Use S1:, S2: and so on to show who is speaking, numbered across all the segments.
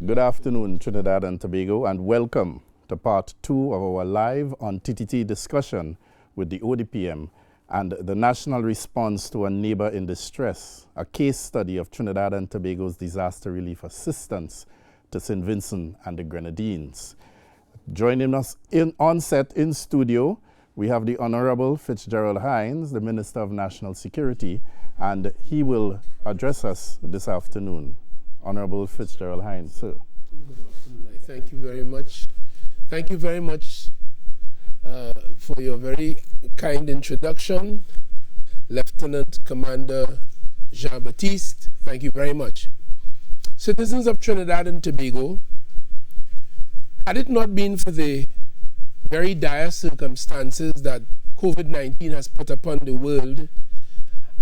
S1: Good afternoon, Trinidad and Tobago, and welcome to part 2 of our live on TTT discussion with the ODPM and the national response to a neighbor in distress, a case study of Trinidad and Tobago's disaster relief assistance to St. Vincent and the Grenadines. Joining us on set in studio, we have the Honorable Fitzgerald Hines, the Minister of National Security, and he will address us this afternoon. Honorable Fitzgerald Hines, sir.
S2: Thank you very much. Thank you very much for your very kind introduction, Lieutenant Commander Jean-Baptiste. Thank you very much. Citizens of Trinidad and Tobago, had it not been for the very dire circumstances that COVID-19 has put upon the world,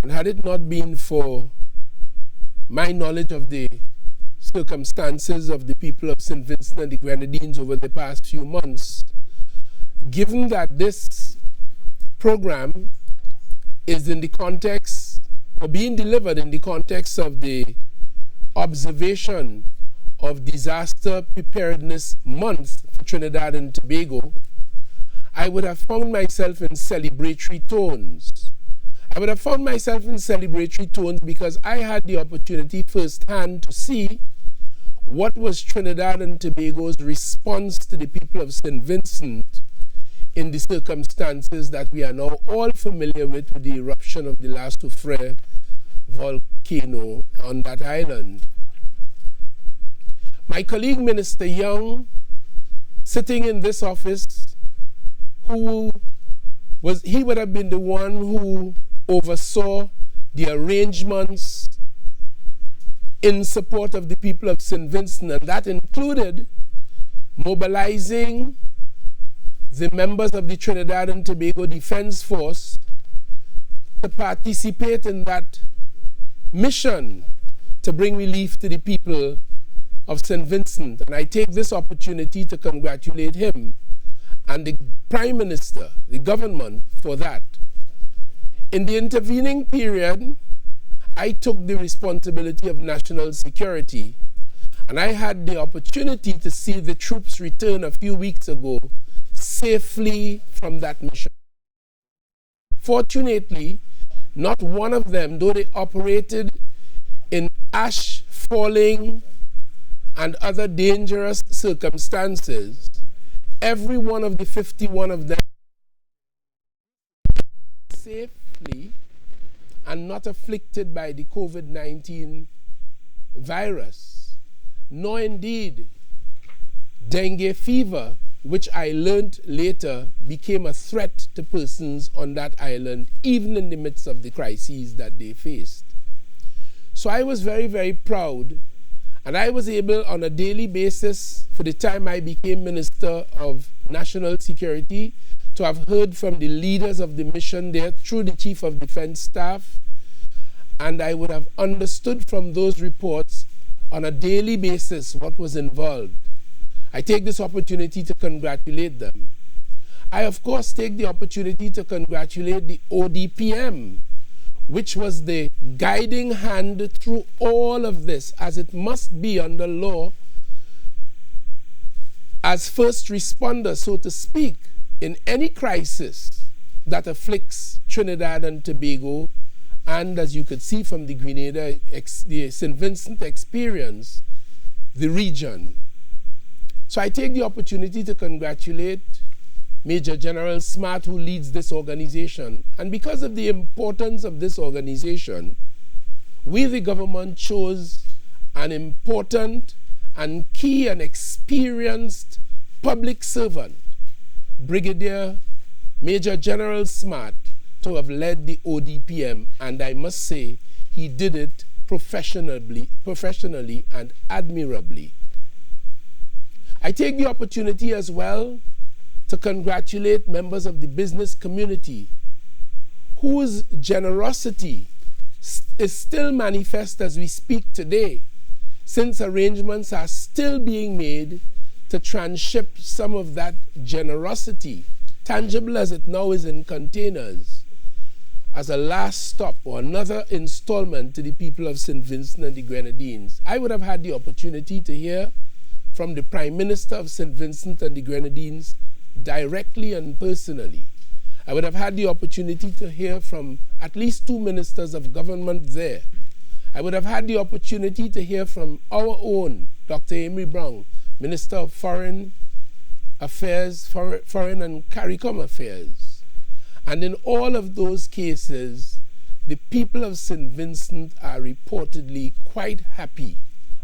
S2: and had it not been for my knowledge of the circumstances of the people of St. Vincent and the Grenadines over the past few months, given that this program is in the context, or being delivered in the context of the observation of Disaster Preparedness Month for Trinidad and Tobago, I would have found myself in celebratory tones. I would have found myself in celebratory tones because I had the opportunity firsthand to see what was Trinidad and Tobago's response to the people of St. Vincent in the circumstances that we are now all familiar with the eruption of the last Soufriere volcano on that island. My colleague Minister Young, sitting in this office, he would have been the one who oversaw the arrangements in support of the people of St. Vincent, and that included mobilizing the members of the Trinidad and Tobago Defense Force to participate in that mission to bring relief to the people of St. Vincent. And I take this opportunity to congratulate him and the Prime Minister, the government, for that. In the intervening period, I took the responsibility of national security, and I had the opportunity to see the troops return a few weeks ago safely from that mission. Fortunately, not one of them, though they operated in ash falling and other dangerous circumstances, every one of the 51 of them safely and not afflicted by the COVID-19 virus, nor indeed dengue fever, which I learned later became a threat to persons on that island, even in the midst of the crises that they faced. So I was very, very proud, and I was able on a daily basis, for the time I became Minister of National Security, to have heard from the leaders of the mission there through the Chief of Defense Staff, and I would have understood from those reports on a daily basis what was involved. I take this opportunity to congratulate them. I, of course, take the opportunity to congratulate the ODPM, which was the guiding hand through all of this, as it must be under law, as first responders, so to speak, in any crisis that afflicts Trinidad and Tobago, and as you could see from the the St. Vincent experience, the region. So I take the opportunity to congratulate Major General Smart, who leads this organization. And because of the importance of this organization, we, the government, chose an important and key and experienced public servant, Brigadier Major General Smart, to have led the ODPM, and I must say he did it professionally and admirably. I take the opportunity as well to congratulate members of the business community whose generosity is still manifest as we speak today, since arrangements are still being made to transship some of that generosity, tangible as it now is in containers, as a last stop or another installment to the people of St. Vincent and the Grenadines. I would have had the opportunity to hear from the Prime Minister of St. Vincent and the Grenadines directly and personally. I would have had the opportunity to hear from at least 2 ministers of government there. I would have had the opportunity to hear from our own Dr. Amory Brown, Minister of Foreign Affairs, Foreign and CARICOM Affairs. And in all of those cases, the people of St. Vincent are reportedly quite happy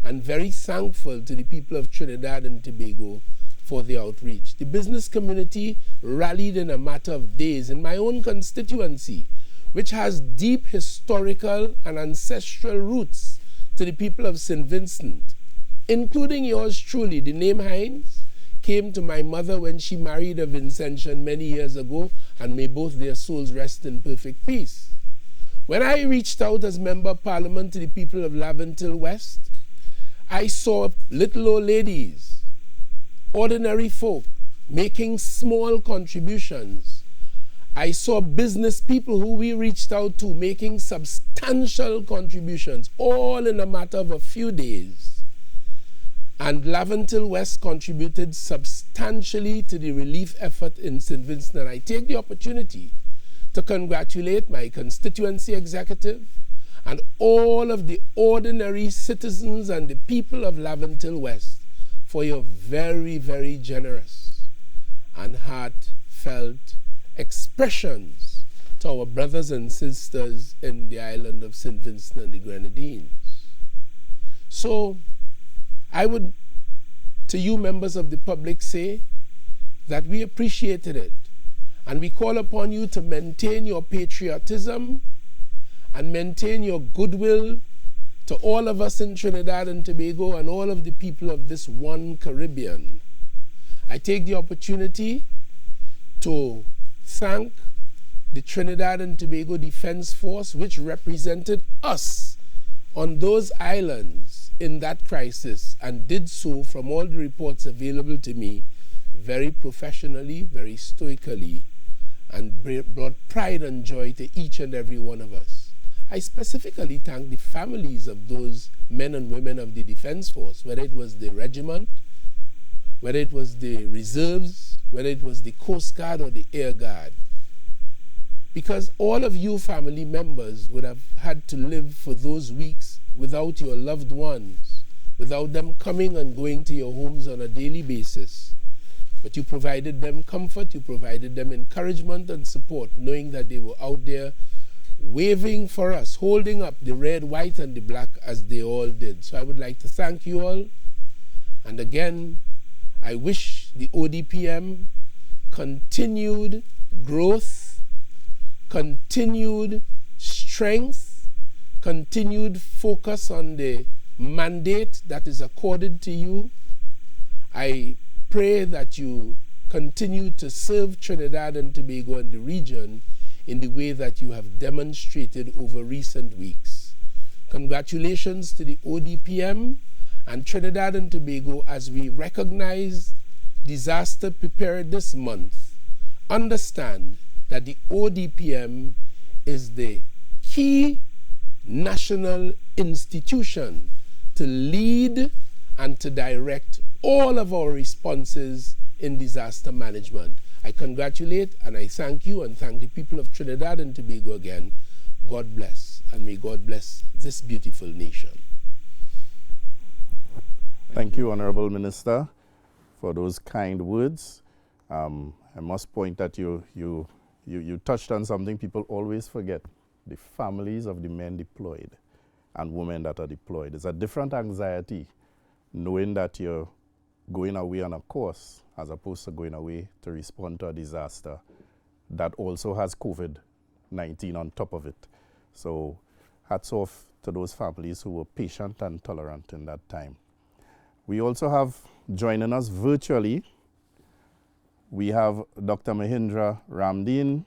S2: and very thankful to the people of Trinidad and Tobago for the outreach. The business community rallied in a matter of days in my own constituency, which has deep historical and ancestral roots to the people of St. Vincent, including yours truly. The name Hines came to my mother when she married a Vincentian many years ago, and may both their souls rest in perfect peace. When I reached out as Member of Parliament to the people of Laventille West, I saw little old ladies, ordinary folk, making small contributions. I saw business people who we reached out to making substantial contributions, all in a matter of a few days. And Laventille West contributed substantially to the relief effort in St. Vincent. And I take the opportunity to congratulate my constituency executive and all of the ordinary citizens and the people of Laventille West for your very, very generous and heartfelt expressions to our brothers and sisters in the island of St. Vincent and the Grenadines. So I would, to you members of the public, say that we appreciated it, and we call upon you to maintain your patriotism and maintain your goodwill to all of us in Trinidad and Tobago and all of the people of this one Caribbean. I take the opportunity to thank the Trinidad and Tobago Defense Force, which represented us on those islands in that crisis and did so, from all the reports available to me, very professionally, very stoically, and brought pride and joy to each and every one of us. I specifically thank the families of those men and women of the Defense Force, whether it was the regiment, whether it was the reserves, whether it was the Coast Guard or the Air Guard. Because all of you family members would have had to live for those weeks without your loved ones, without them coming and going to your homes on a daily basis. But you provided them comfort, you provided them encouragement and support, knowing that they were out there waving for us, holding up the red, white, and the black as they all did. So I would like to thank you all. And again, I wish the ODPM continued growth, continued strength, continued focus on the mandate that is accorded to you. I pray that you continue to serve Trinidad and Tobago and the region in the way that you have demonstrated over recent weeks. Congratulations to the ODPM and Trinidad and Tobago as we recognize Disaster Preparedness Month. Understand that the ODPM is the key national institution to lead and to direct all of our responses in disaster management. I congratulate and I thank you and thank the people of Trinidad and Tobago again. God bless, and may God bless this beautiful nation.
S1: Thank you, Honorable Minister, for those kind words. I must point that you touched on something people always forget: the families of the men deployed and women that are deployed. It's a different anxiety knowing that you're going away on a course as opposed to going away to respond to a disaster that also has COVID-19 on top of it. So hats off to those families who were patient and tolerant in that time. We also have joining us virtually, we have Dr. Mahindra Ramdeen.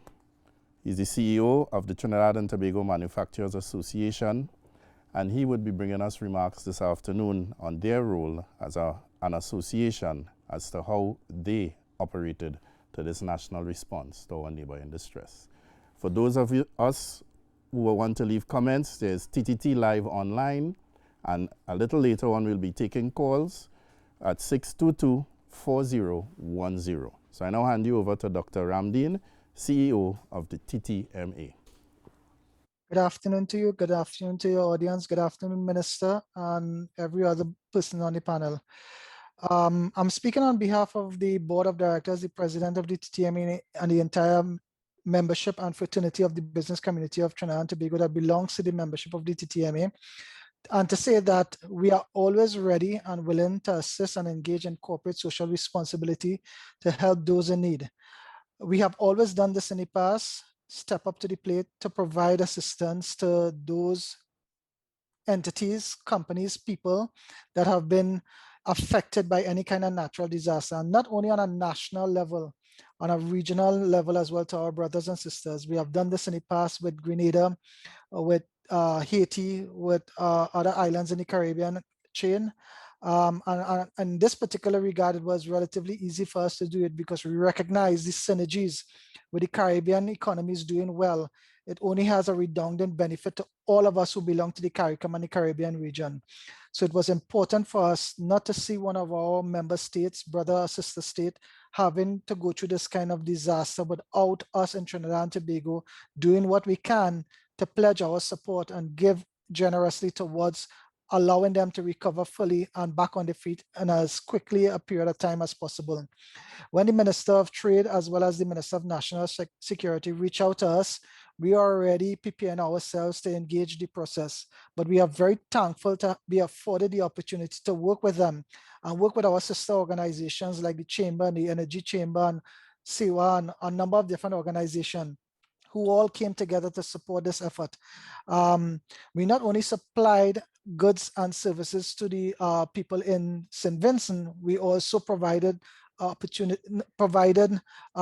S1: He's the CEO of the Trinidad and Tobago Manufacturers Association, and he would be bringing us remarks this afternoon on their role as an association as to how they operated to this national response to our neighbor in distress. For those of us who want to leave comments, there's TTT Live online, and a little later on we'll be taking calls. at 622-4010. So I now hand you over to Dr. Ramdeen, CEO of the TTMA.
S3: Good afternoon to you. Good afternoon to your audience. Good afternoon, Minister, and every other person on the panel. I'm speaking on behalf of the Board of Directors, the President of the TTMA, and the entire membership and fraternity of the business community of Trinidad and Tobago that belongs to the membership of the TTMA. And to say that we are always ready and willing to assist and engage in corporate social responsibility to help those in need. We have always done this in the past, step up to the plate to provide assistance to those entities, companies, people that have been affected by any kind of natural disaster, and not only on a national level, on a regional level as well to our brothers and sisters. We have done this in the past with Grenada, with Haiti, with other islands in the Caribbean chain. And in this particular regard, it was relatively easy for us to do it because we recognize the synergies with the Caribbean economies doing well. It only has a redundant benefit to all of us who belong to the CARICOM and the Caribbean region. So it was important for us not to see one of our member states, brother or sister state, having to go through this kind of disaster without us in Trinidad and Tobago doing what we can to pledge our support and give generously towards allowing them to recover fully and back on their feet in as quickly a period of time as possible. When the Minister of Trade as well as the Minister of National Security reach out to us, we are already preparing ourselves to engage the process. But we are very thankful to be afforded the opportunity to work with them and work with our sister organizations like the Chamber and the Energy Chamber and SEWA and a number of different organizations who all came together to support this effort. We not only supplied goods and services to the people in St. Vincent, we also provided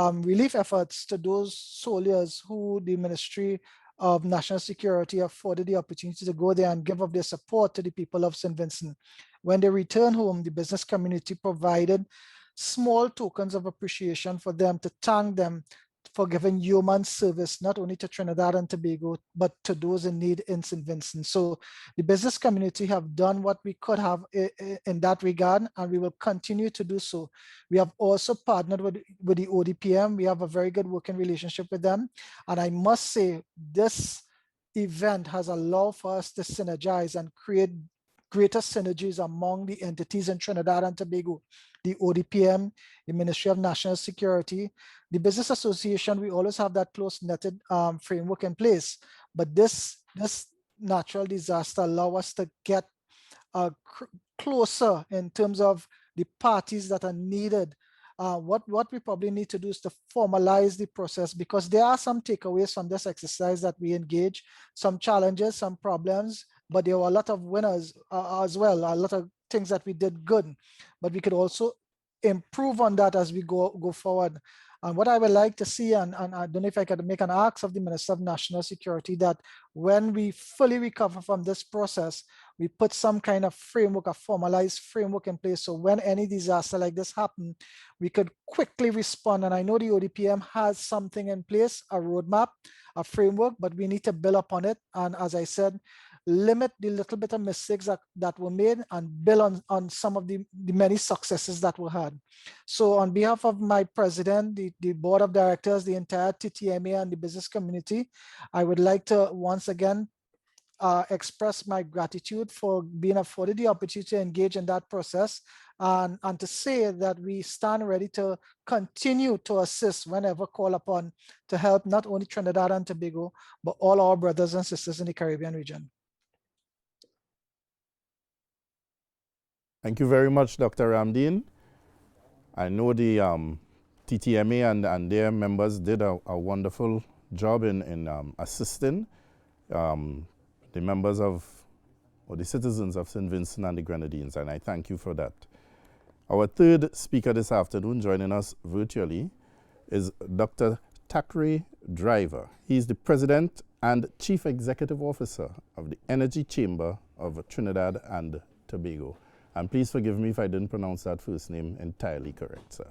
S3: relief efforts to those soldiers who the Ministry of National Security afforded the opportunity to go there and give up their support to the people of St. Vincent. When they return home, the business community provided small tokens of appreciation for them to thank them for giving human service, not only to Trinidad and Tobago, but to those in need in St. Vincent. So the business community have done what we could have in that regard, and we will continue to do so. We have also partnered with the ODPM. We have a very good working relationship with them. And I must say, this event has allowed for us to synergize and create greater synergies among the entities in Trinidad and Tobago. The ODPM, the Ministry of National Security, the Business Association, we always have that close-knitted framework in place. But this natural disaster allows us to get closer in terms of the parties that are needed. What we probably need to do is to formalize the process, because there are some takeaways from this exercise that we engage, some challenges, some problems, but there were a lot of winners as well, a lot of things that we did good, but we could also improve on that as we go forward. And what I would like to see, and I don't know if I could make an ask of the Minister of National Security, that when we fully recover from this process, we put some kind of framework, a formalized framework in place. So when any disaster like this happens, we could quickly respond. And I know the ODPM has something in place, a roadmap, a framework, but we need to build upon it. And as I said, limit the little bit of mistakes that were made and build on some of the many successes that were had. So on behalf of my president, the board of directors, the entire TTMA and the business community, I would like to once again express my gratitude for being afforded the opportunity to engage in that process, and to say that we stand ready to continue to assist whenever called upon to help not only Trinidad and Tobago, but all our brothers and sisters in the Caribbean region.
S1: Thank you very much, Dr. Ramdeen. I know the TTMA and their members did a wonderful job in assisting the members of, or the citizens of St. Vincent and the Grenadines, and I thank you for that. Our third speaker this afternoon, joining us virtually, is Dr. Thackeray Driver. He's the President and Chief Executive Officer of the Energy Chamber of Trinidad and Tobago. And please forgive me if I didn't pronounce that first name entirely correct, sir.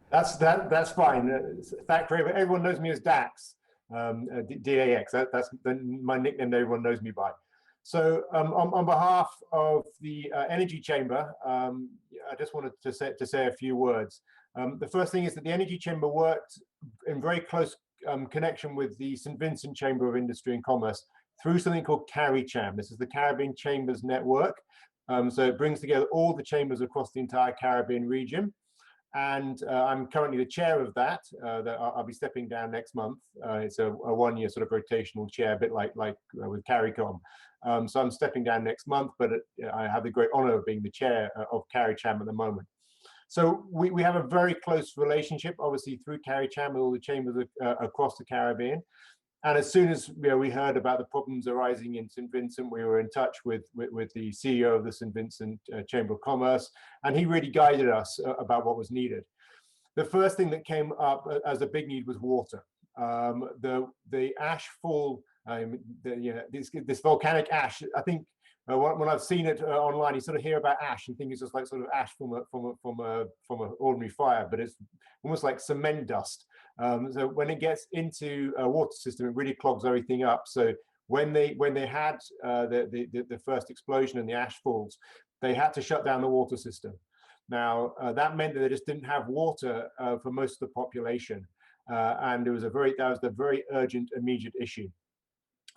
S4: That's fine. Thackeray, but everyone knows me as Dax, DAX. That's my nickname that everyone knows me by. So on behalf of the Energy Chamber, I just wanted to say a few words. The first thing is that the Energy Chamber worked in very close connection with the St. Vincent Chamber of Industry and Commerce through something called CARICHAM. This is the Caribbean Chambers Network. So it brings together all the chambers across the entire Caribbean region. And I'm currently the chair of that. I'll be stepping down next month. It's a one-year sort of rotational chair, a bit like with CARICOM. So I'm stepping down next month, but I have the great honor of being the chair of CARICHAM at the moment. So we have a very close relationship, obviously through CARICHAM with all the chambers across the Caribbean. And as soon as we heard about the problems arising in St. Vincent, we were in touch with the CEO of the St. Vincent Chamber of Commerce, and he really guided us about what was needed. The first thing that came up as a big need was water. The ash fall, this volcanic ash, I think when I've seen it online, you sort of hear about ash and think it's just like sort of ash from an ordinary fire, but it's almost like cement dust. So when it gets into a water system, it really clogs everything up. So when they had the first explosion and the ash falls, they had to shut down the water system. Now that meant that they just didn't have water for most of the population, and that was the very urgent, immediate issue.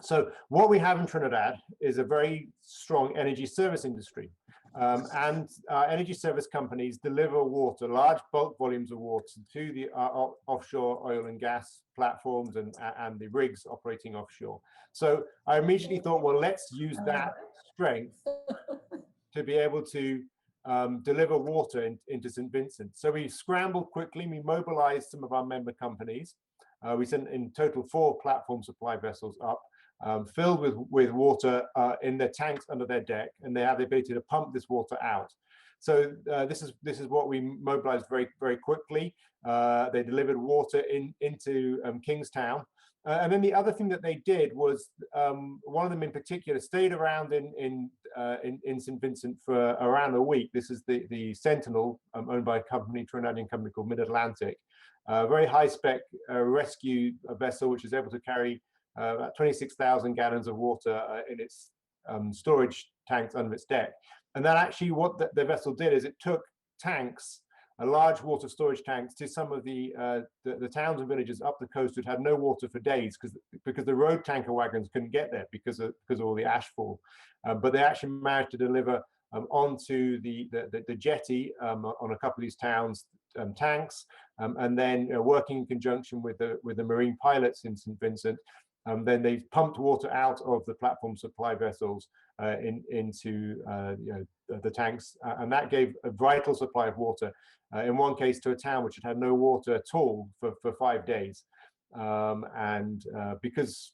S4: So what we have in Trinidad is a very strong energy service industry, and energy service companies deliver water, large bulk volumes of water to the offshore oil and gas platforms and the rigs operating offshore. So I immediately thought, well, let's use that strength to be able to deliver water into St. Vincent. So we scrambled quickly, we mobilized some of our member companies. We sent in total 4 platform supply vessels up, filled with water in their tanks under their deck, and they have the ability to pump this water out. So this is what we mobilized very, very quickly. They delivered water into Kingstown. And then the other thing that they did was, one of them in particular stayed around in St. Vincent for around a week. This is the Sentinel, owned by a Trinidadian company called Mid-Atlantic. Very high-spec rescue vessel, which is able to carry about 26,000 gallons of water in its storage tanks under its deck. And then actually what the vessel did is it took tanks, large water storage tanks, to some of the towns and villages up the coast that had no water for days because the road tanker wagons couldn't get there because of all the ashfall. But they actually managed to deliver onto the jetty on a couple of these towns tanks, and then working in conjunction with the marine pilots in St. Vincent. Then they pumped water out of the platform supply vessels into the tanks, and that gave a vital supply of water, in one case to a town which had no water at all for 5 days. Because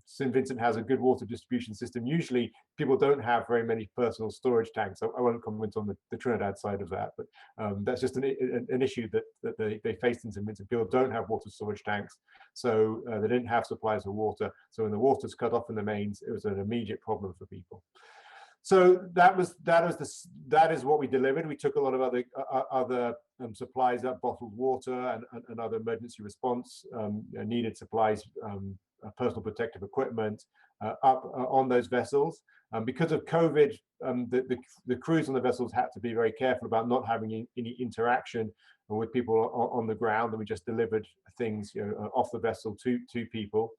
S4: St. Vincent has a good water distribution system, usually people don't have very many personal storage tanks. So I won't comment on the Trinidad side of that, but that's just an issue that they faced in St. Vincent. People don't have water storage tanks, so they didn't have supplies of water. So when the water's cut off in the mains, it was an immediate problem for people. So that is what we delivered. We took a lot of other supplies up, bottled water and other emergency response needed supplies, personal protective equipment up on those vessels. Because of COVID, the crews on the vessels had to be very careful about not having any interaction with people on the ground, and we just delivered things off the vessel to people.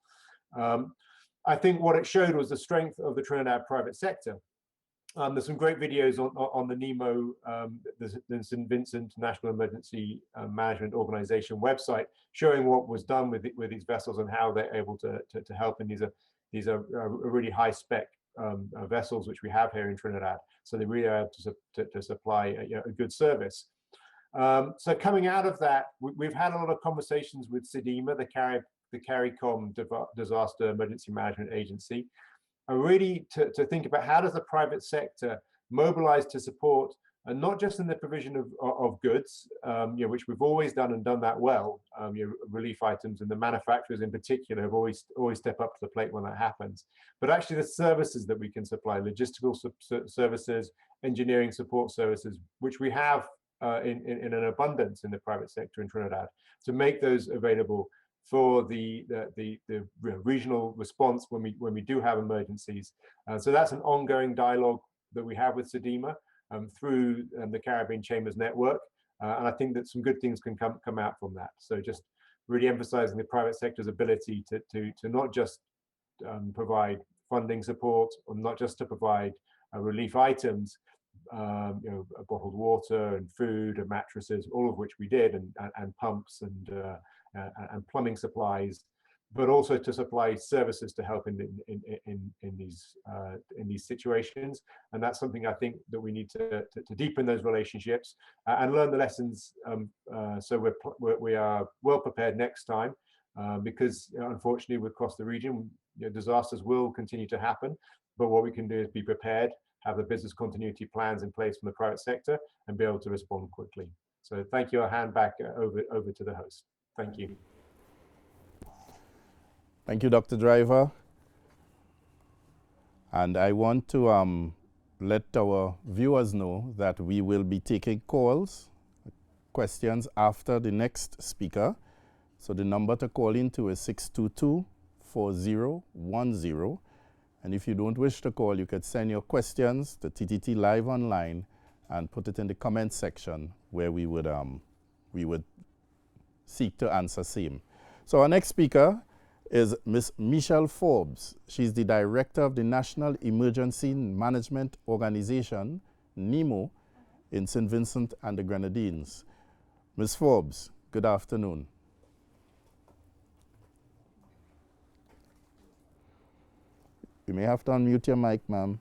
S4: I think what it showed was the strength of the Trinidad private sector. There's some great videos on the NEMO, the St. Vincent National Emergency Management Organization website, showing what was done with these vessels and how they're able to help. And these are really high spec vessels which we have here in Trinidad, so they really are to supply a good service. So coming out of that, we've had a lot of conversations with SEDEMA, the CARICOM Disaster Emergency Management Agency. Really to think about how does the private sector mobilize to support, and not just in the provision of goods, which we've always done that well, relief items, and the manufacturers in particular have always step up to the plate when that happens, but actually the services that we can supply, logistical services, engineering support services, which we have in an abundance in the private sector in Trinidad, to make those available for the regional response when we do have emergencies. So that's an ongoing dialogue that we have with SEDEMA through the Caribbean Chambers Network, and I think that some good things can come out from that. So just really emphasizing the private sector's ability to not just provide funding support, or not just to provide relief items, bottled water and food and mattresses, all of which we did, and pumps and plumbing supplies, but also to supply services to help in these situations. And that's something I think that we need to deepen those relationships and learn the lessons, so we are well prepared next time, because unfortunately across the region, disasters will continue to happen. But what we can do is be prepared, have the business continuity plans in place from the private sector, and be able to respond quickly. So thank you. I'll hand back over to the host. Thank you.
S1: Thank you, Dr. Driver. And I want to let our viewers know that we will be taking calls, questions after the next speaker. So the number to call into is 622-4010. And if you don't wish to call, you could send your questions to TTT Live Online and put it in the comment section, where we would seek to answer same. So our next speaker is Ms. Michelle Forbes. She's the director of the National Emergency Management Organization, NEMO, in St. Vincent and the Grenadines. Ms. Forbes, good afternoon. You may have to unmute your mic, ma'am.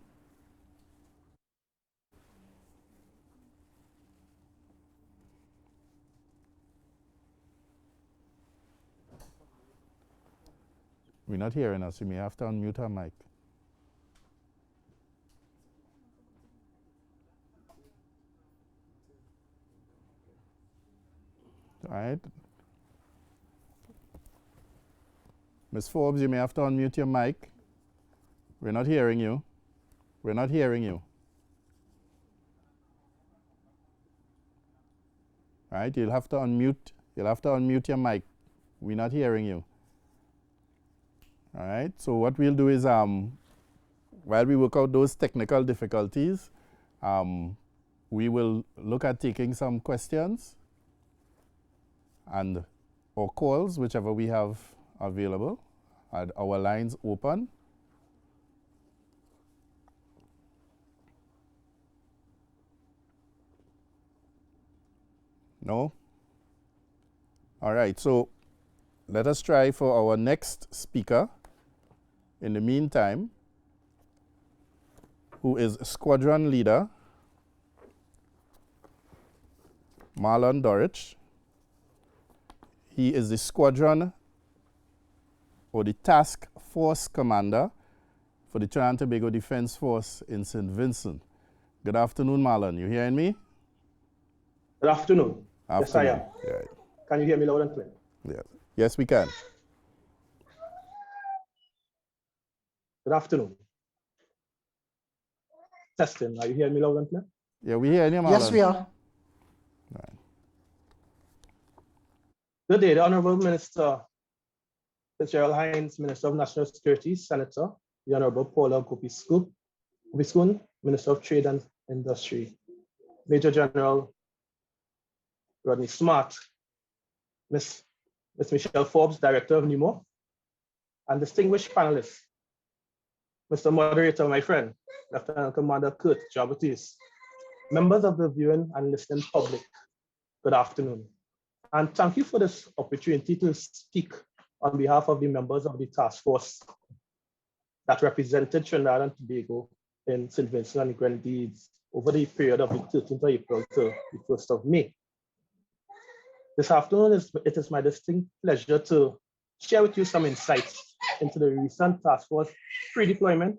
S1: We're not hearing us. You may have to unmute her mic. All right. Ms. Forbes, you may have to unmute your mic. We're not hearing you. We're not hearing you. All right, you'll have to unmute your mic. We're not hearing you. All right, so what we'll do is, while we work out those technical difficulties, we will look at taking some questions and or calls, whichever we have available. And our lines open. No? All right, so let us try for our next speaker. In the meantime, who is Squadron Leader Marlon Dorich. He is the Squadron or the Task Force Commander for the Trinidad and Tobago Defense Force in St. Vincent. Good afternoon, Marlon. You hearing me?
S5: Good afternoon. Yes, I am.
S1: Yeah.
S5: Can you hear me loud and clear?
S1: Yeah. Yes, we can.
S5: Good afternoon. Testing. Are you hearing me loud and clear?
S1: Yeah, we hear you, Marlon.
S3: Yes, we are.
S1: Right.
S5: Good day, the Honorable Minister Fitzgerald Hines, Minister of National Security, Senator, the Honorable Paula Gopiskun, Minister of Trade and Industry, Major General Rodney Smart, Ms. Michelle Forbes, Director of NEMO, and distinguished panelists, Mr. Moderator, my friend, Lieutenant Commander Kurt Jabatis, members of the viewing and listening public, good afternoon. And thank you for this opportunity to speak on behalf of the members of the task force that represented Trinidad and Tobago in St. Vincent and the Grenadines over the period of the 13th of April to the 1st of May. This afternoon, it is my distinct pleasure to share with you some insights into the recent task force pre-deployment,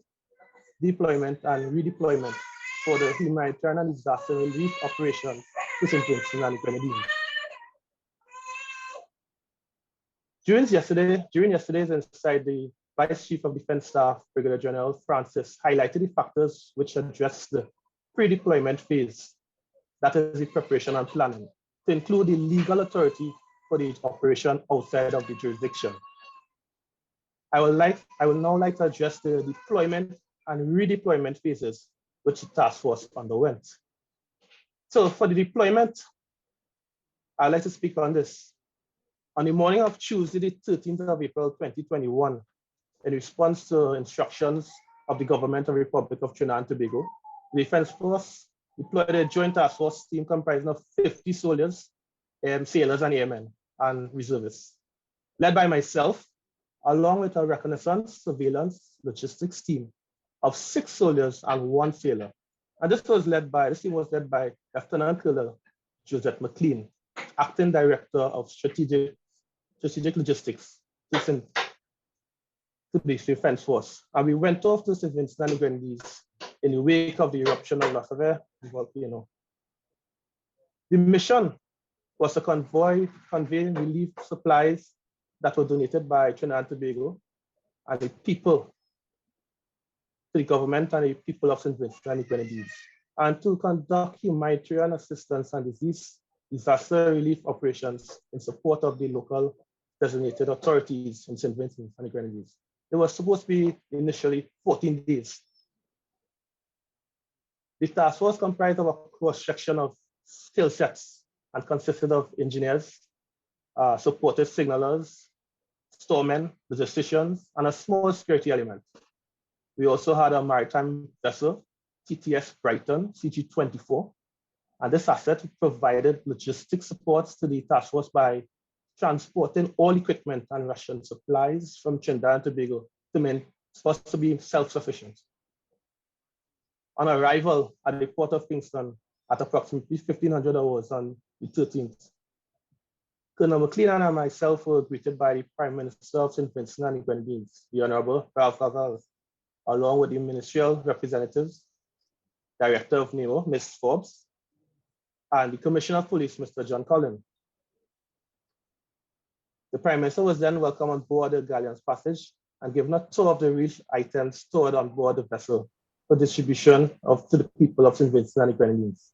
S5: deployment, and redeployment for the humanitarian and disaster relief operation to St. Vincent and the Grenadines. During yesterday's insight, the Vice Chief of Defense Staff, Brigadier General Francis, highlighted the factors which address the pre-deployment phase, that is the preparation and planning, to include the legal authority for the operation outside of the jurisdiction. I will now like to address the deployment and redeployment phases which the task force underwent. So for the deployment, I'd like to speak on this. On the morning of Tuesday, the 13th of April, 2021, in response to instructions of the government of the Republic of Trinidad and Tobago, the Defense Force deployed a joint task force team comprising of 50 soldiers, sailors and airmen, and reservists, led by myself, along with a reconnaissance, surveillance, logistics team of 6 soldiers and 1 sailor. And this team was led by Lieutenant Colonel Joseph McLean, Acting Director of Strategic Logistics to the Defense Force. And we went off to St. Vincent and the Grenadines in the wake of the eruption of Soufriere volcano. The mission was to convey relief supplies that were donated by Trinidad and Tobago and the people to the government and the people of St. Vincent and the Grenadines, and to conduct humanitarian assistance and disaster relief operations in support of the local designated authorities in St. Vincent and the Grenadines. It was supposed to be initially 14 days. The task force comprised of a cross-section of skill sets and consisted of engineers, supportive signalers, storemen, logisticians, and a small security element. We also had a maritime vessel, TTS Brighton, CG-24, and this asset provided logistic supports to the task force by transporting all equipment and ration supplies from Trinidad and Tobago supposed to be self-sufficient. On arrival at the port of Kingston at approximately 1500 hours on the 13th, Colonel McLean and I myself were greeted by the Prime Minister of St. Vincent and the Grenadines, the Honorable Ralph Gagal, along with the ministerial representatives, Director of NEMO, Ms. Forbes, and the Commissioner of Police, Mr. John Collin. The Prime Minister was then welcomed on board the Galleon's Passage and given a tour of the relief items stored on board the vessel for distribution to the people of St. Vincent and the Grenadines.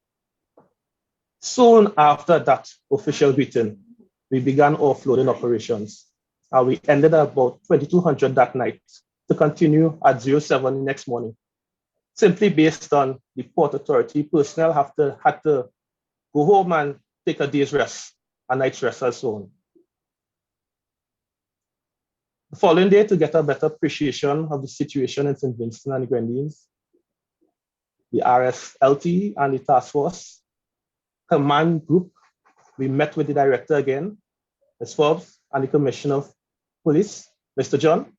S5: Soon after that official greeting, we began offloading operations, and we ended at about 2200 that night to continue at 07 the next morning, simply based on the Port Authority personnel had to go home and take a day's rest, a night's rest and so on. The following day, to get a better appreciation of the situation in St. Vincent and the Grenadines, the RSLT and the task force command group, we met with the director again, Ms. Forbes, and the Commissioner of Police, Mr. John,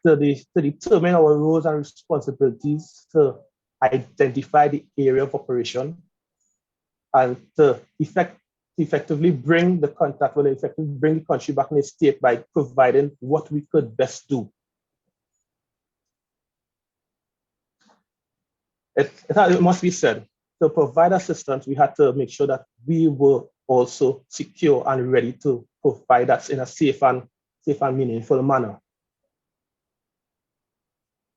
S5: to determine our roles and responsibilities to identify the area of operation and to effectively bring the country back in its state by providing what we could best do. It must be said, to provide assistance, we had to make sure that we were also secure and ready to provide that in a safe and meaningful manner.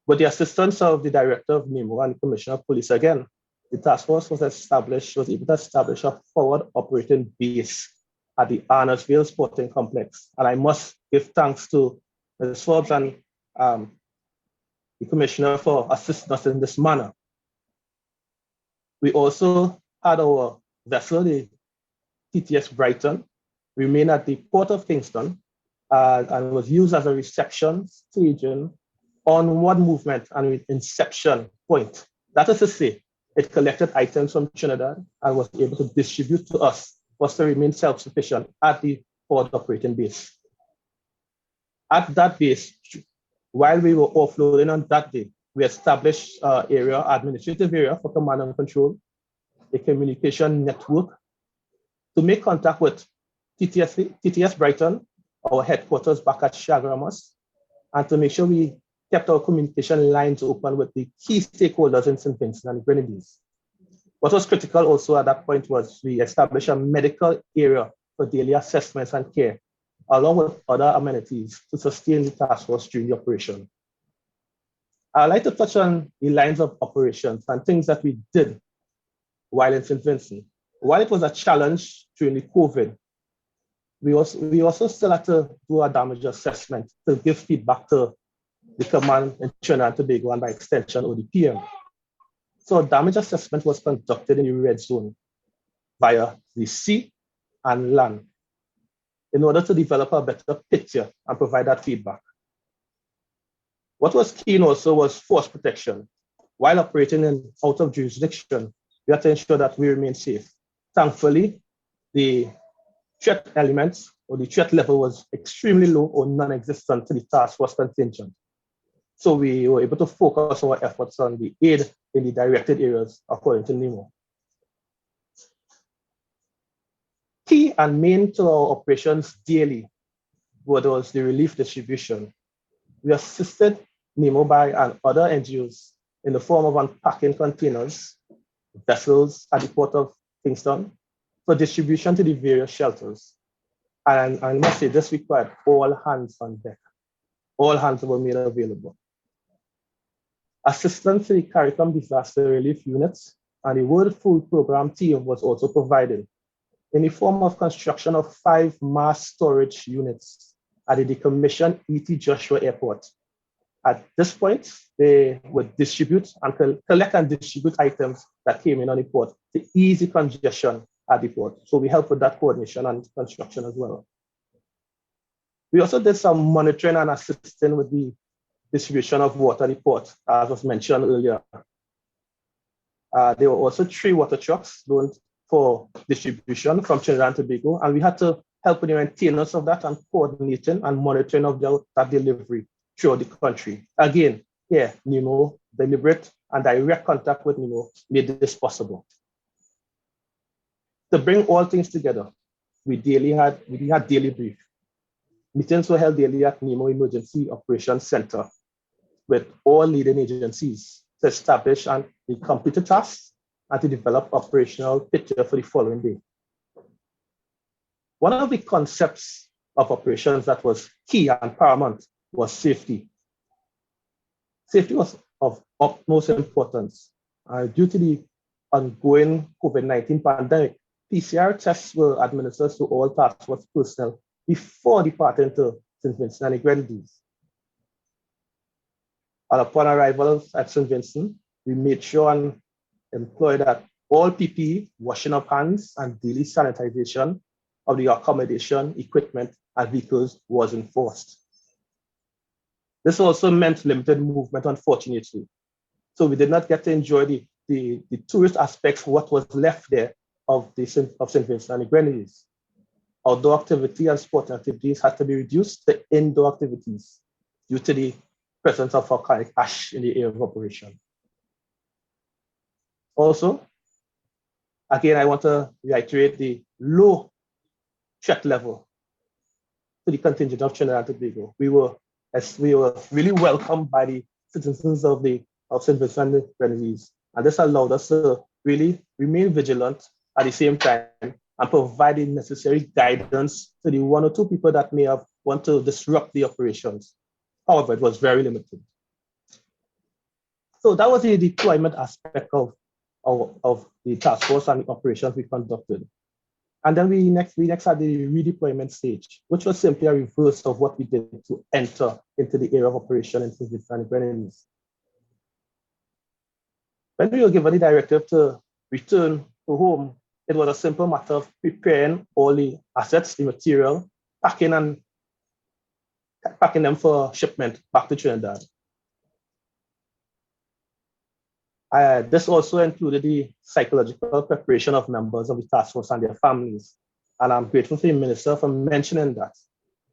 S5: With the assistance of the Director of NEMO and the Commissioner of Police again, the task force was able to establish a forward operating base at the Arnorsville Sporting Complex. And I must give thanks to Ms. Forbes and the Commissioner for assisting us in this manner. We also had our vessel, the TTS Brighton, remain at the Port of Kingston and was used as a reception staging onward movement and inception point. That is to say, it collected items from Trinidad and was able to distribute to us for us to remain self-sufficient at the port operating base. At that base, while we were offloading on that day, we established administrative area for command and control, a communication network to make contact with TTS Brighton, our headquarters back at Chaguaramas, and to make sure we kept our communication lines open with the key stakeholders in St. Vincent and the Grenadines. What was critical also at that point was we established a medical area for daily assessments and care, along with other amenities to sustain the task force during the operation. I'd like to touch on the lines of operations and things that we did while in St. Vincent. While it was a challenge during the COVID, we also still had to do a damage assessment to give feedback to the command in Trinidad and Tobago and by extension ODPM. So damage assessment was conducted in the red zone via the sea and land in order to develop a better picture and provide that feedback. What was key also was force protection. While operating in out of jurisdiction, we had to ensure that we remain safe. Thankfully, the threat elements or the threat level was extremely low or non-existent to the task force contingent. So we were able to focus our efforts on the aid in the directed areas according to NEMO. Key and main to our operations daily was the relief distribution. We assisted NEMO by and other NGOs in the form of unpacking containers, vessels at the port of Kingston for distribution to the various shelters. And I must say this required all hands on deck. All hands were made available. Assistance to the CARICOM disaster relief units and the World Food Program team was also provided in the form of construction of 5 mass storage units at the decommissioned E.T. Joshua Airport. At this point, they would distribute and collect and distribute items that came in on the port to ease the congestion at the port. So we helped with that coordination and construction as well. We also did some monitoring and assisting with the distribution of water at the port, as was mentioned earlier. There were also 3 water trucks loaned for distribution from Trinidad and Tobago, and we had to help with the maintenance of that and coordinating and monitoring of that delivery throughout the country. Again, here, NEMO, deliberate and direct contact with NEMO made this possible. To bring all things together, we had daily brief. Meetings were held daily at NEMO Emergency Operations Center with all leading agencies to establish and complete the tasks and to develop operational picture for the following day. One of the concepts of operations that was key and paramount was safety. Safety was of utmost importance. Due to the ongoing COVID-19 pandemic, PCR tests were administered to all task force personnel before departing to St. Vincent and the Grenadines. And upon arrival at St. Vincent, we made sure and employed that all PPE, washing of hands, and daily sanitization of the accommodation, equipment, and vehicles was enforced. This also meant limited movement, unfortunately. So we did not get to enjoy the tourist aspects, what was left there of St. Vincent and the Grenadines. Outdoor activity and sporting activities had to be reduced to indoor activities due to the presence of volcanic ash in the area of operation. Also, again, I want to reiterate the low threat level to the contingent of Trinidad and Tobago. We were really welcomed by the citizens of St. Vincent and the Grenadines, and this allowed us to really remain vigilant at the same time and provide the necessary guidance to the 1 or 2 people that may have want to disrupt the operations. However, it was very limited. So that was the deployment aspect of the task force and the operations we conducted. And then we next had the redeployment stage, which was simply a reverse of what we did to enter into the area of operation in St. Vincent and the Grenadines. When we were given the directive to return to home, it was a simple matter of preparing all the assets, the material, packing them for shipment back to Trinidad. This also included the psychological preparation of members of the task force and their families. And I'm grateful to the minister for mentioning that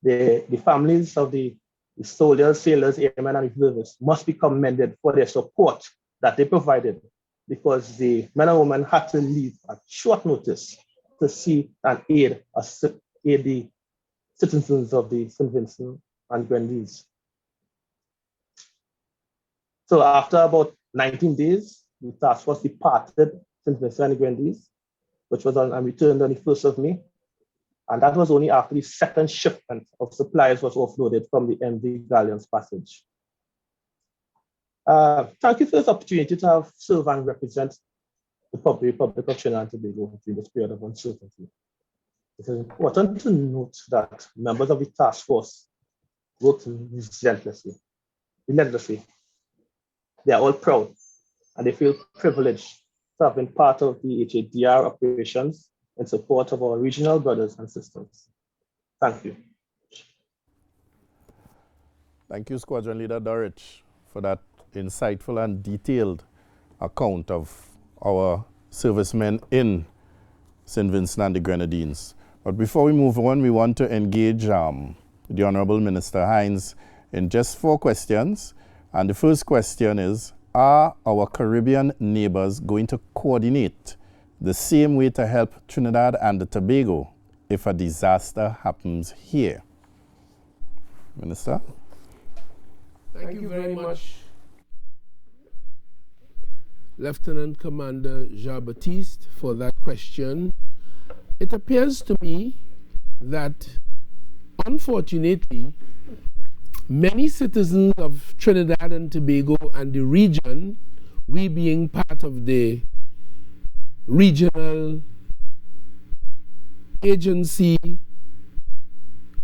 S5: the families of the soldiers, sailors, airmen, and reservists must be commended for their support that they provided, because the men and women had to leave at short notice to see and aid the citizens of the St. Vincent and Grenadines. So after about 19 days, the task force departed St. Vincent and the Grenadines, which was and returned on the 1st of May. And that was only after the second shipment of supplies was offloaded from the MV Galleon's passage. Thank you for this opportunity to have serve and represent the Republic of Trinidad and Tobago during this period of uncertainty. It is important to note that members of the task force worked relentlessly. They are all proud and they feel privileged to have been part of the HADR operations in support of our regional brothers and sisters. Thank you.
S1: Thank you, Squadron Leader Dorich, for that insightful and detailed account of our servicemen in St. Vincent and the Grenadines. But before we move on, we want to engage the Honorable Minister Hines in just 4 questions. And the first question is, are our Caribbean neighbors going to coordinate the same way to help Trinidad and Tobago if a disaster happens here? Minister?
S2: Thank you very much, Lieutenant Commander Jean-Baptiste, for that question. It appears to me that, unfortunately, many citizens of Trinidad and Tobago and the region, we being part of the regional agency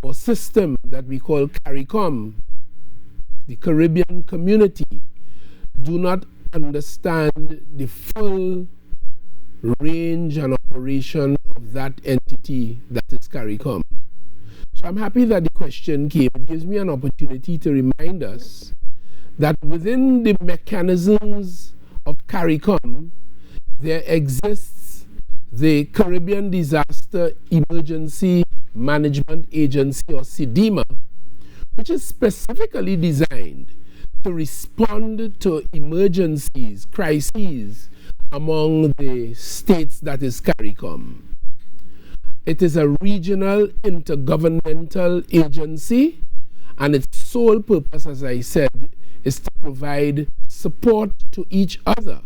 S2: or system that we call CARICOM, the Caribbean community, do not understand the full range and operation of that entity that is CARICOM. So I'm happy that the question came. It gives me an opportunity to remind us that within the mechanisms of CARICOM, there exists the Caribbean Disaster Emergency Management Agency, or CDEMA, which is specifically designed to respond to emergencies, crises among the states that is CARICOM. It is a regional intergovernmental agency, and its sole purpose, as I said, is to provide support to each other.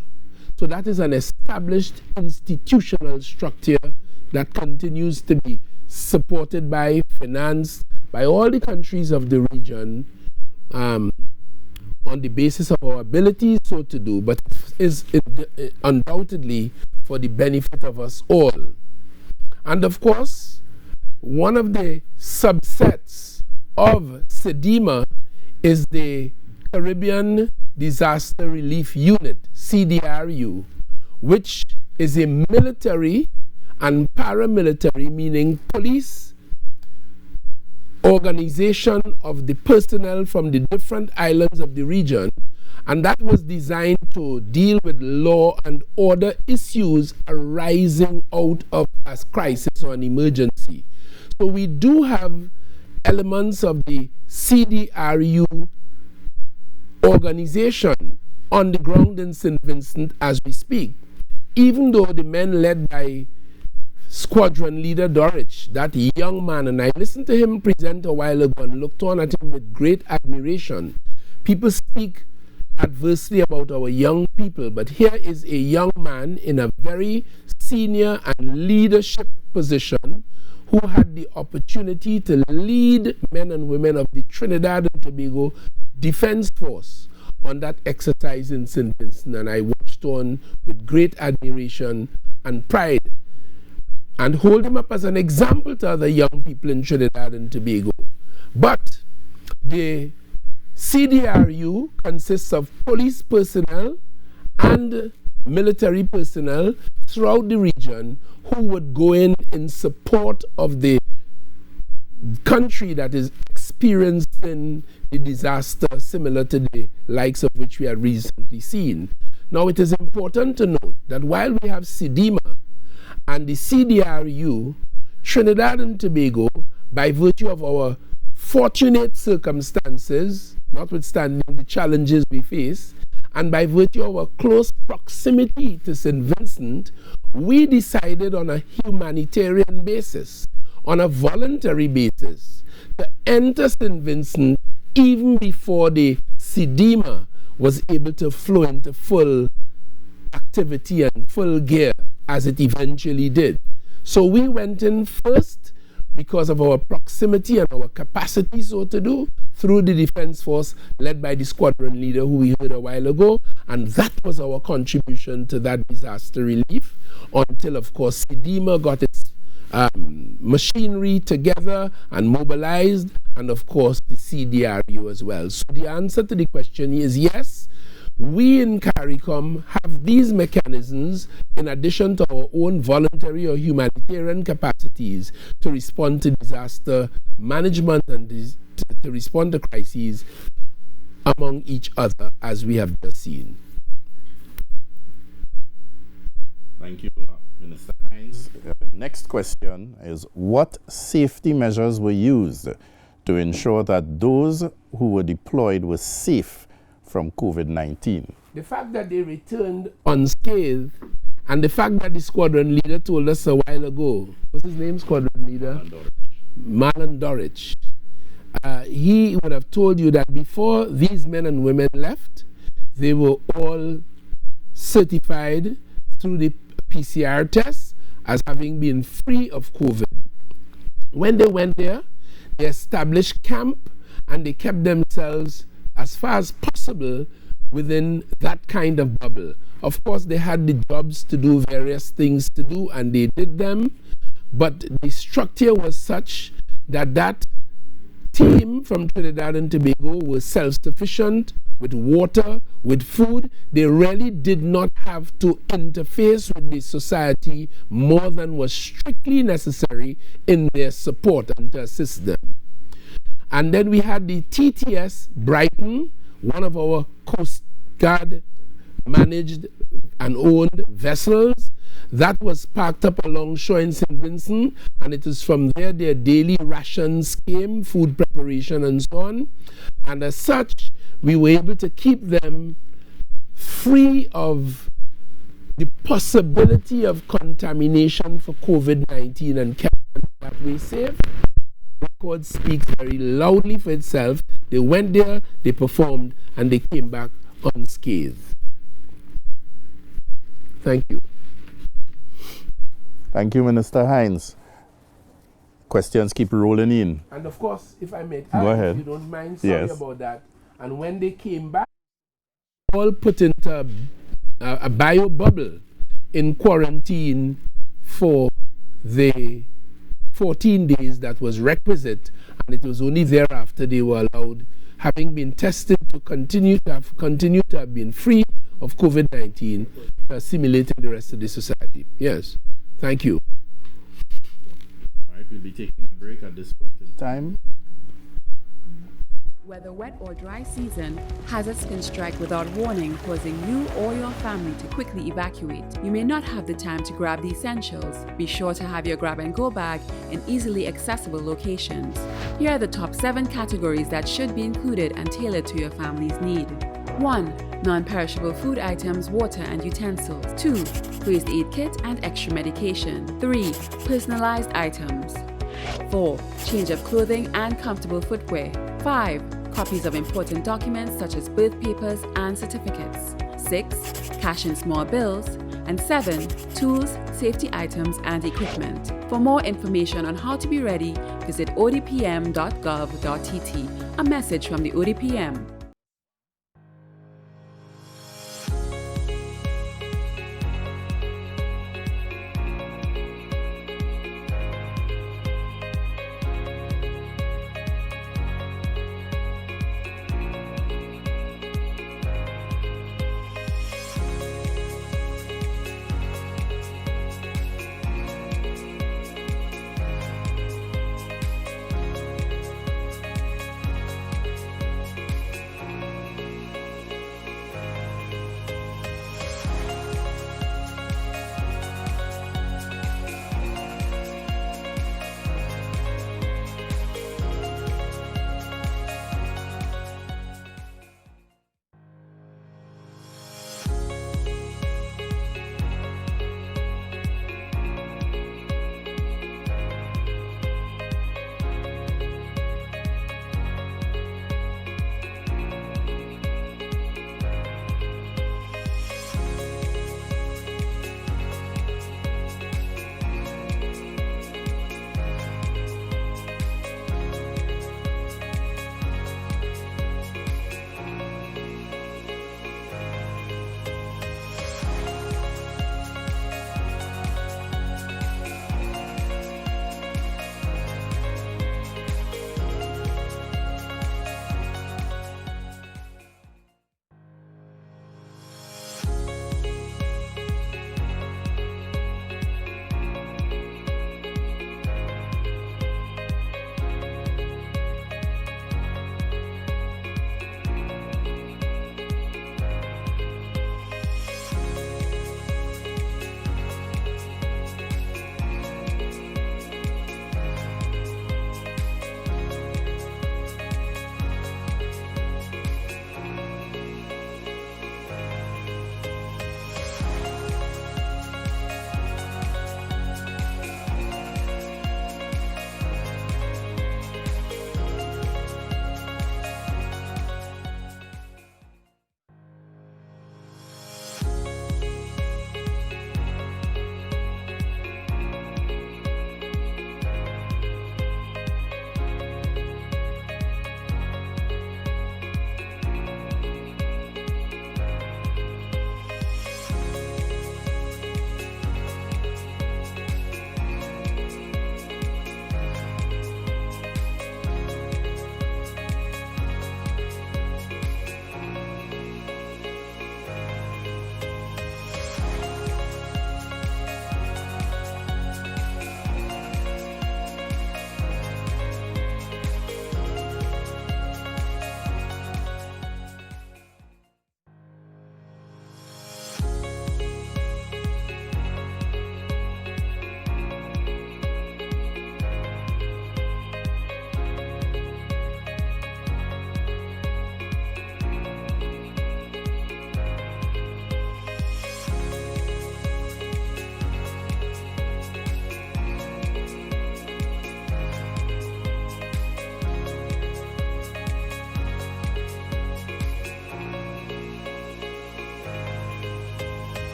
S2: So that is an established institutional structure that continues to be supported by, financed by all the countries of the region on the basis of our ability so to do, but is undoubtedly for the benefit of us all. And of course, one of the subsets of CDEMA is the Caribbean Disaster Relief Unit, CDRU, which is a military and paramilitary, meaning police, organization of the personnel from the different islands of the region, and that was designed to deal with law and order issues arising out of a crisis or an emergency. So we do have elements of the CDRU organization on the ground in St. Vincent as we speak, even though the men led by Squadron Leader Dorich, that young man, and I listened to him present a while ago and looked on at him with great admiration. People speak adversely about our young people, but here is a young man in a very senior and leadership position who had the opportunity to lead men and women of the Trinidad and Tobago Defense Force on that exercise in St. Vincent, and I watched on with great admiration and pride, and hold him up as an example to other young people in Trinidad and Tobago. But the CDRU consists of police personnel and military personnel throughout the region who would go in support of the country that is experiencing a disaster similar to the likes of which we have recently seen. Now, it is important to note that while we have CDEMA and the CDRU, Trinidad and Tobago, by virtue of our fortunate circumstances, notwithstanding the challenges we face, and by virtue of our close proximity to St. Vincent, we decided on a humanitarian basis, on a voluntary basis, to enter St. Vincent even before the CDEMA was able to flow into full activity and full gear, as it eventually did. So we went in first because of our proximity and our capacity so to do, through the Defense Force led by the squadron leader who we heard a while ago, and that was our contribution to that disaster relief until, of course, CDEMA got its machinery together and mobilized, and of course the CDRU as well. So the answer to the question is yes, we in CARICOM have these mechanisms in addition to our own voluntary or humanitarian capacities to respond to disaster management and to respond to crises among each other, as we have just seen.
S1: Thank you, Minister Hines. Next question is, what safety measures were used to ensure that those who were deployed were safe from COVID-19?
S2: The fact that they returned unscathed, and the fact that the squadron leader told us a while ago, what's his name, squadron leader? Marlon Dorich. He would have told you that before these men and women left, they were all certified through the PCR test as having been free of COVID. When they went there, they established camp and they kept themselves as far as possible within that kind of bubble. Of course, they had the jobs to do, various things to do, and they did them, but the structure was such that that team from Trinidad and Tobago was self-sufficient with water, with food. They really did not have to interface with the society more than was strictly necessary in their support and to assist them. And then we had the TTS Brighton, one of our Coast Guard managed and owned vessels that was parked up along shore in St. Vincent, and it is from there their daily rations came, food preparation and so on. And as such, we were able to keep them free of the possibility of contamination for COVID-19 and kept them that way safe. The record speaks very loudly for itself. They went there, they performed, and they came back unscathed. Thank you.
S1: Thank you, Minister Hines. Questions keep rolling in.
S2: And of course, if I may
S1: go ahead.
S2: If you don't mind, sorry
S1: yes.
S2: about that. And when they came back, all put into a bio bubble in quarantine for the 14 days that was requisite, and it was only thereafter they were allowed, having been tested, to continue to have been free of COVID-19, assimilating the rest of the society. Yes. Thank you.
S1: All right, we'll be taking a break at this point in time.
S6: Whether wet or dry season, hazards can strike without warning, causing you or your family to quickly evacuate. You may not have the time to grab the essentials. Be sure to have your grab-and-go bag in easily accessible locations. Here are the top 7 categories that should be included and tailored to your family's need. 1. Non-perishable food items, water and utensils. 2. First aid kit and extra medication. 3. Personalized items. 4. Change of clothing and comfortable footwear. 5. Copies of important documents such as birth papers and certificates. 6. Cash and small bills. And 7. Tools, safety items and equipment. For more information on how to be ready, visit odpm.gov.tt. A message from the ODPM.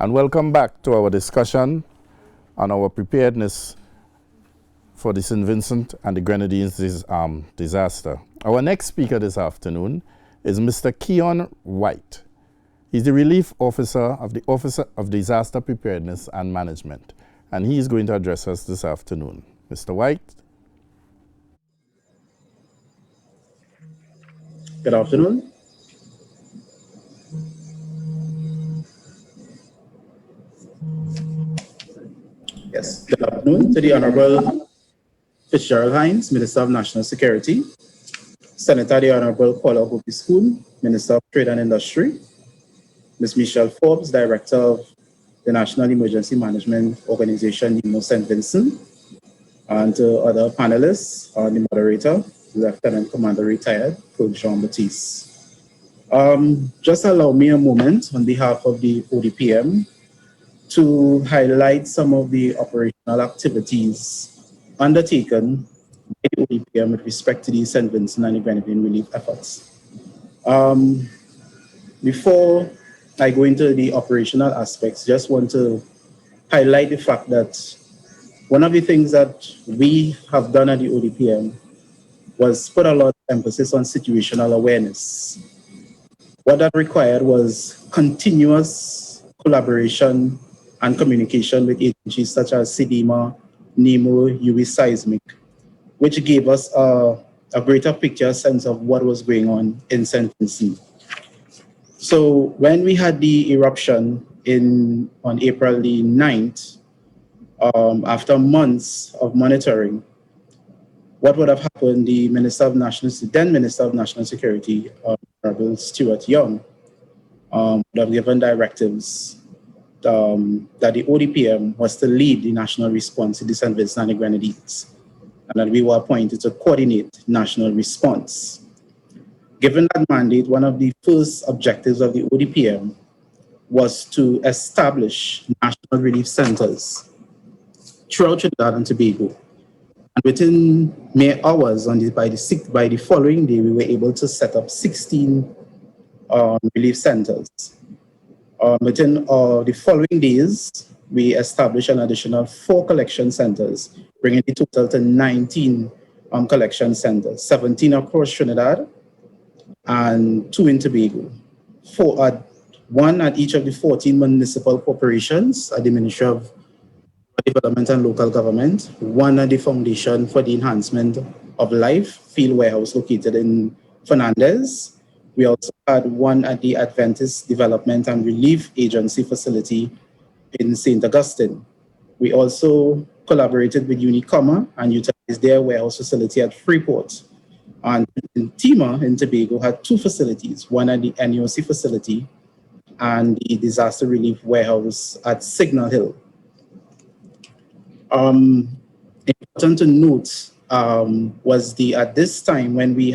S1: and welcome back to our discussion on our preparedness for the St. Vincent and the Grenadines disaster. Our next speaker this afternoon is Mr. Keon White. He's the Relief Officer of the Office of Disaster Preparedness and Management, and he is going to address us this afternoon. Mr. White.
S7: Good afternoon. Yes, good afternoon to the Honorable Fitzgerald Hines, Minister of National Security, Senator the Honorable Paula Hope-Spoon, Minister of Trade and Industry, Ms. Michelle Forbes, Director of the National Emergency Management Organization, NEMO St. Vincent, and to other panelists, the moderator, Lieutenant Commander Retired, Claude Jean-Baptiste. Just allow me a moment on behalf of the ODPM to highlight some of the operational activities undertaken by the ODPM with respect to the St. Vincent and the Grenadine relief efforts. Before I go into the operational aspects, just want to highlight the fact that one of the things that we have done at the ODPM was put a lot of emphasis on situational awareness. What that required was continuous collaboration and communication with agencies such as CDMA, NEMO, UE Seismic, which gave us a greater picture, sense of what was going on in St. Vincent. So when we had the eruption on April the 9th, after months of monitoring, what would have happened, the then Minister of National Security, Honorable Stuart Young, would have given directives that the ODPM was to lead the national response to the St. Vincent and the Grenadines, and that we were appointed to coordinate national response. Given that mandate, one of the first objectives of the ODPM was to establish national relief centers throughout Trinidad and Tobago. And within mere hours, by the following day, we were able to set up 16 relief centers. Within the following days, we established an additional 4 collection centers, bringing the total to 19 collection centers, 17 across Trinidad and 2 in Tobago. 1 at each of the 14 municipal corporations at the Ministry of Development and Local Government, 1 at the Foundation for the Enhancement of Life field warehouse located in Fernandez. We also had 1 at the Adventist Development and Relief Agency facility in St. Augustine. We also collaborated with Unicoma and utilized their warehouse facility at Freeport. And TIMA in Tobago had 2 facilities, 1 at the NEOC facility and the disaster relief warehouse at Signal Hill. Important to note was at this time when we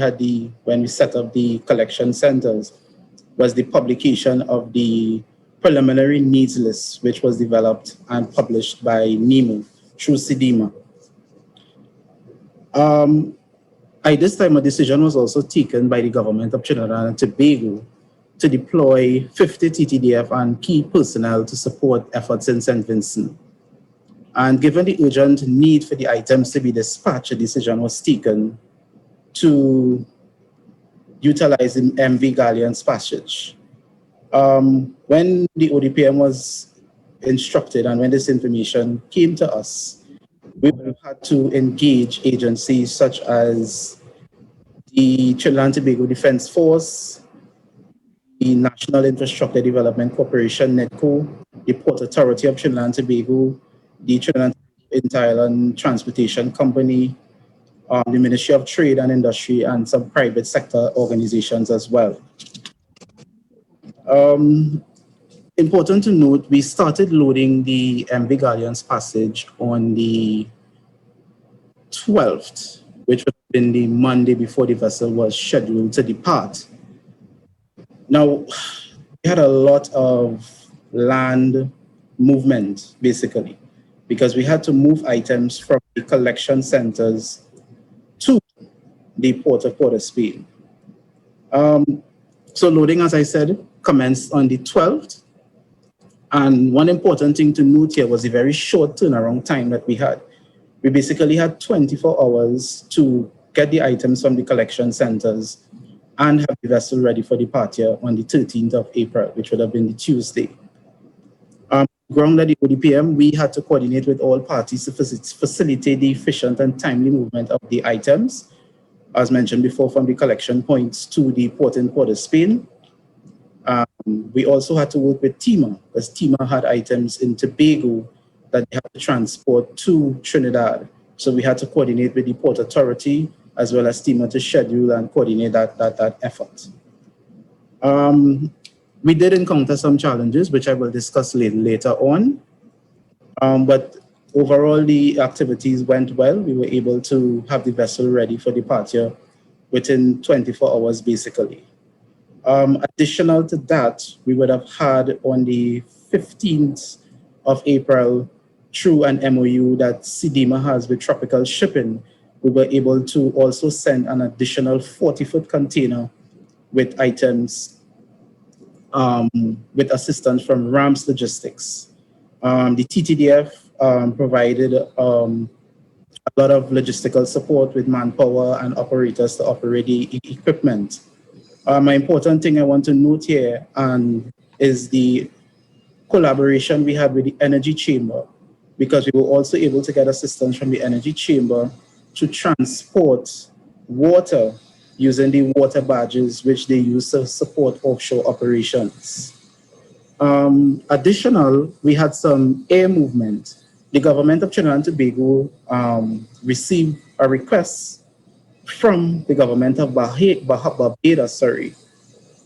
S7: set up the collection centers, was the publication of the preliminary needs list, which was developed and published by NEMO through CDMA. At this time, a decision was also taken by the government of Trinidad and Tobago to deploy 50 TTDF and key personnel to support efforts in St. Vincent. And given the urgent need for the items to be dispatched, a decision was taken to utilize the MV Galleon's passage. When the ODPM was instructed and when this information came to us, we had to engage agencies such as the Trinidad and Tobago Defense Force, the National Infrastructure Development Corporation, NEDCO, the Port Authority of Trinidad and Tobago, the Trinidad Inter-Island Transportation Company, the Ministry of Trade and Industry, and some private sector organizations as well. Important to note, we started loading the MV Galleon's passage on the 12th, which would have been the Monday before the vessel was scheduled to depart. Now, we had a lot of land movement, basically, because we had to move items from the collection centers to the Port of Port of Spain. So loading, as I said, commenced on the 12th. And one important thing to note here was the very short turnaround time that we had. We basically had 24 hours to get the items from the collection centers and have the vessel ready for departure on the 13th of April, which would have been the Tuesday. Ground at the ODPM, we had to coordinate with all parties to facilitate the efficient and timely movement of the items, as mentioned before, from the collection points to the port in Port of Spain. We also had to work with TIMA, because TIMA had items in Tobago that they had to transport to Trinidad. So we had to coordinate with the Port Authority as well as TIMA to schedule and coordinate that effort. We did encounter some challenges, which I will discuss later on. But overall, the activities went well. We were able to have the vessel ready for departure within 24 hours, basically. Additional to that, we would have had on the 15th of April, through an MOU that CDIMA has with Tropical Shipping, we were able to also send an additional 40-foot container with items with assistance from Rams Logistics. The TTDF provided a lot of logistical support with manpower and operators to operate the equipment. An important thing I want to note here is the collaboration we had with the Energy Chamber, because we were also able to get assistance from the Energy Chamber to transport water using the water barges which they use to support offshore operations. Additional, we had some air movement. The government of Trinidad and Tobago received a request from the government of Barbados,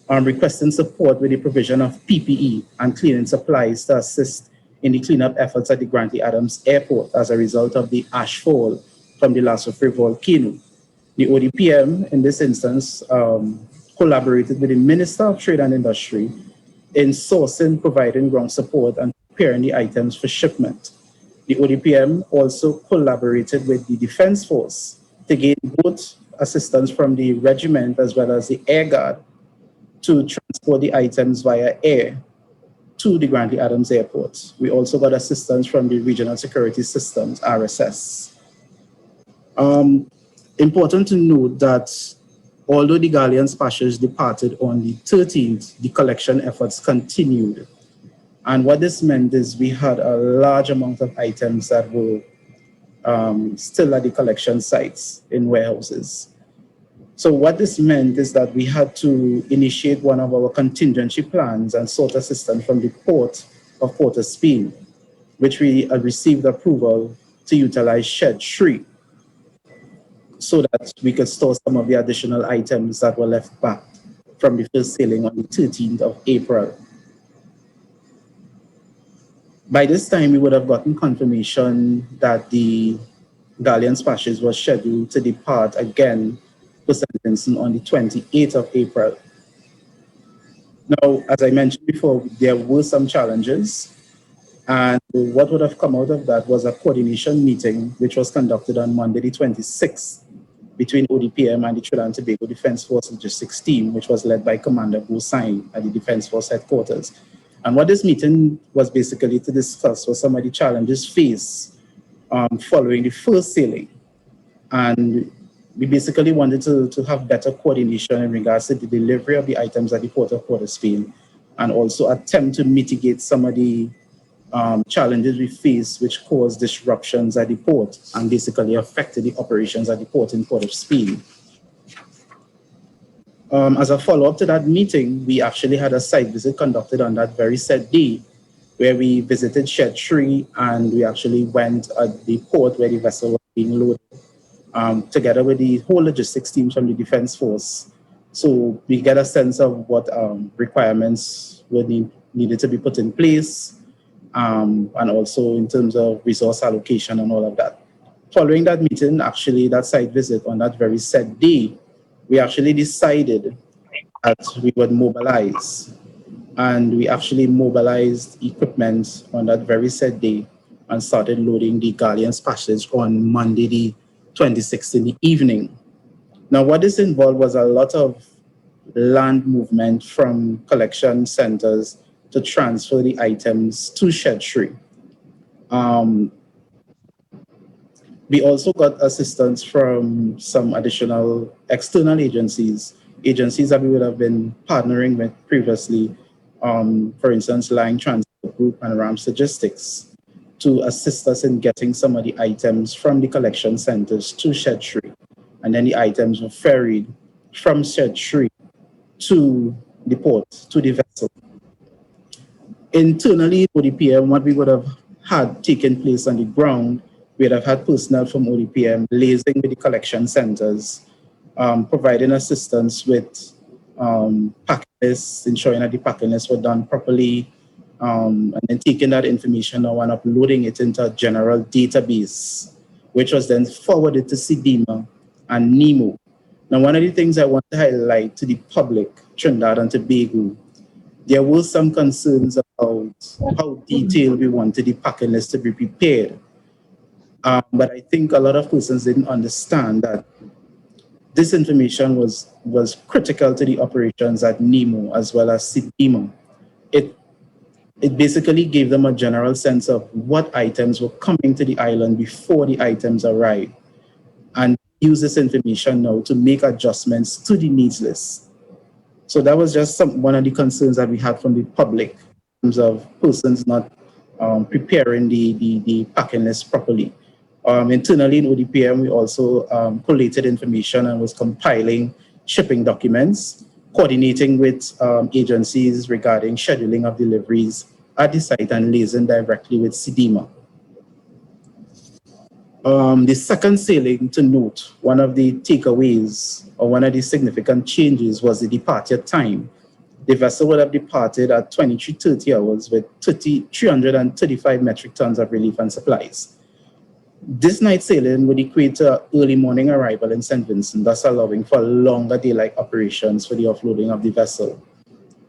S7: requesting support with the provision of PPE and cleaning supplies to assist in the cleanup efforts at the Grantley Adams Airport as a result of the ashfall from the Soufriere volcano. The ODPM, in this instance, collaborated with the Minister of Trade and Industry in sourcing, providing ground support, and preparing the items for shipment. The ODPM also collaborated with the Defense Force to gain both assistance from the regiment as well as the Air Guard to transport the items via air to the Grantley Adams Airport. We also got assistance from the Regional Security Systems, RSS. Important to note that although the Galleon Splashes departed on the 13th, the collection efforts continued. And what this meant is we had a large amount of items that were still at the collection sites in warehouses. So what this meant is that we had to initiate one of our contingency plans and sought assistance from the port of Port of Spain, which we received approval to utilize Shed 3 so that we could store some of the additional items that were left back from the first sailing on the 13th of April. By this time, we would have gotten confirmation that the Galleon Splashes was scheduled to depart again for sentencing on the 28th of April. Now, as I mentioned before, there were some challenges, and what would have come out of that was a coordination meeting which was conducted on Monday the 26th between ODPM and the Trinidad and Tobago Defense Force Logistics team, which was led by Commander Boussain at the Defense Force headquarters. And what this meeting was basically to discuss was some of the challenges faced following the first sailing. And we basically wanted to have better coordination in regards to the delivery of the items at the port of Port of Spain, and also attempt to mitigate some of the challenges we faced, which caused disruptions at the port and basically affected the operations at the port in Port of Spain. As a follow-up to that meeting, we actually had a site visit conducted on that very said day, where we visited Shed 3 and we actually went at the port where the vessel was being loaded, together with the whole logistics team from the Defense Force. So we get a sense of what requirements needed to be put in place, and also in terms of resource allocation and all of that. Following that meeting, actually that site visit on that very said day, we actually decided that we would mobilize. And we actually mobilized equipment on that very said day and started loading the Galleon Splashes on Monday the 26th in the evening. Now, what this involved was a lot of land movement from collection centers to transfer the items to Shed 3. We also got assistance from some additional external agencies that we would have been partnering with previously, for instance, Line Transport Group and Rams Logistics, to assist us in getting some of the items from the collection centers to Shed 3. And then the items were ferried from Shed 3 to the port, to the vessel. Internally, ODPM, what we would have had taken place on the ground, we would have had personnel from ODPM liaising with the collection centers, providing assistance with packing lists, ensuring that the packing lists were done properly, and then taking that information now and uploading it into a general database, which was then forwarded to CDIMA and NEMO. Now, one of the things I want to highlight to the public, Trinidad and Tobago, there were some concerns about how detailed we wanted the packing list to be prepared. But I think a lot of persons didn't understand that this information was critical to the operations at NEMO as well as CDIMA. It basically gave them a general sense of what items were coming to the island before the items arrived, and use this information now to make adjustments to the needs list. So that was just one of the concerns that we had from the public in terms of persons not preparing the packing list properly. Internally in ODPM, we also collated information and was compiling shipping documents, coordinating with agencies regarding scheduling of deliveries at the site and liaising directly with CDIMA. The second sailing, to note, one of the takeaways or one of the significant changes was the departure time. The vessel would have departed at 23:30 hours with 335 metric tons of relief and supplies. This night sailing would equate to early morning arrival in St. Vincent, thus allowing for longer daylight operations for the offloading of the vessel.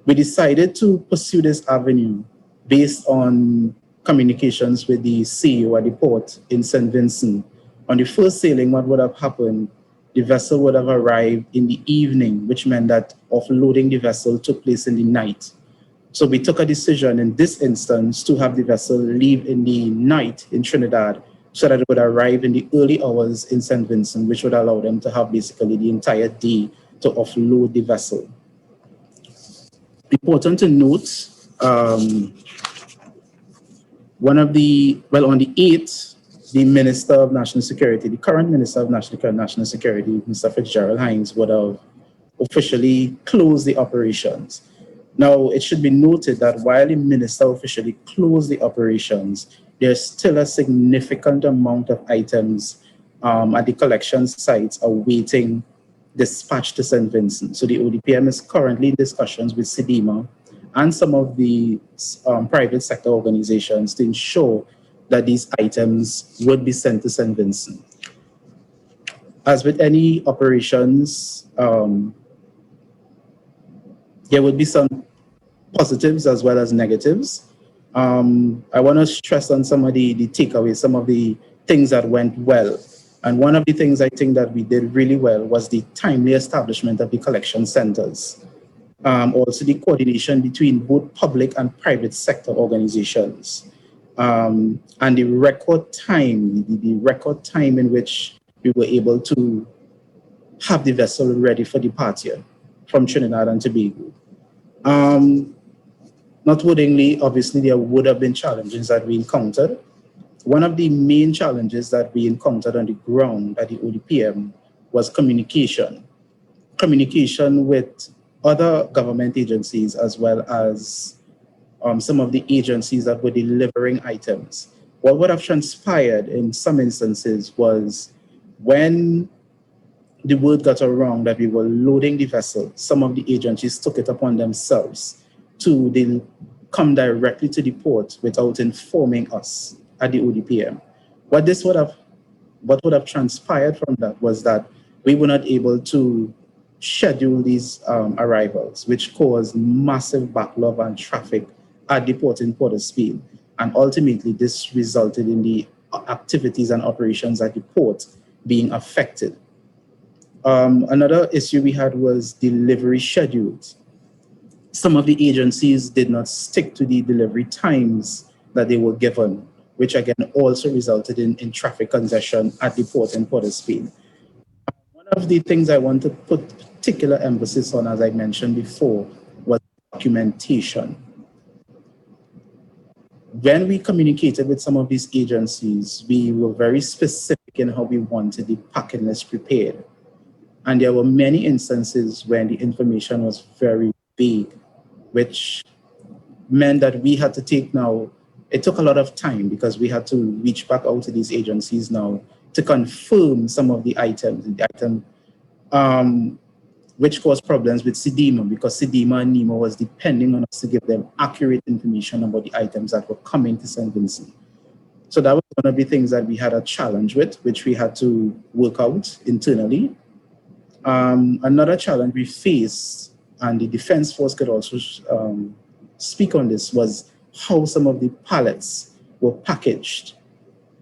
S7: We decided to pursue this avenue based on communications with the CEO at the port in St. Vincent. On the first sailing, what would have happened, the vessel would have arrived in the evening, which meant that offloading the vessel took place in the night. So we took a decision in this instance to have the vessel leave in the night in Trinidad so that it would arrive in the early hours in St. Vincent, which would allow them to have basically the entire day to offload the vessel. Important to note, on the 8th, the Minister of National Security, the current Minister of National Security, Mr. Fitzgerald Hines, would have officially closed the operations. Now, it should be noted that while the Minister officially closed the operations, there's still a significant amount of items at the collection sites awaiting dispatch to St. Vincent. So the ODPM is currently in discussions with CDIMA and some of the private sector organizations to ensure that these items would be sent to St. Vincent. As with any operations, there would be some positives as well as negatives. I want to stress on some of the takeaways, some of the things that went well. And one of the things I think that we did really well was the timely establishment of the collection centers. Also the coordination between both public and private sector organizations. And the record time in which we were able to have the vessel ready for departure from Trinidad and Tobago. Not wittingly, obviously, there would have been challenges that we encountered. One of the main challenges that we encountered on the ground at the ODPM was communication. Communication with other government agencies as well as some of the agencies that were delivering items. What would have transpired in some instances was when the word got around that we were loading the vessel, some of the agencies took it upon themselves to come directly to the port without informing us at the ODPM. What would have transpired from that was that we were not able to schedule these arrivals, which caused massive backlog and traffic at the port in Port of Spain. And ultimately, this resulted in the activities and operations at the port being affected. Another issue we had was delivery schedules. some of the agencies did not stick to the delivery times that they were given, which again also resulted in traffic congestion at the port in Port of Spain. One of the things I want to put particular emphasis on, as I mentioned before, was documentation. When we communicated with some of these agencies, we were very specific in how we wanted the packing list prepared. And there were many instances when the information was very vague, which meant that we had to it took a lot of time because we had to reach back out to these agencies now to confirm some of the items, which caused problems with CDEMA, because CDEMA and NEMA was depending on us to give them accurate information about the items that were coming to St. Vincent. So that was one of the things that we had a challenge with, which we had to work out internally. Another challenge we faced, and the Defense Force could also speak on this, was how some of the pallets were packaged.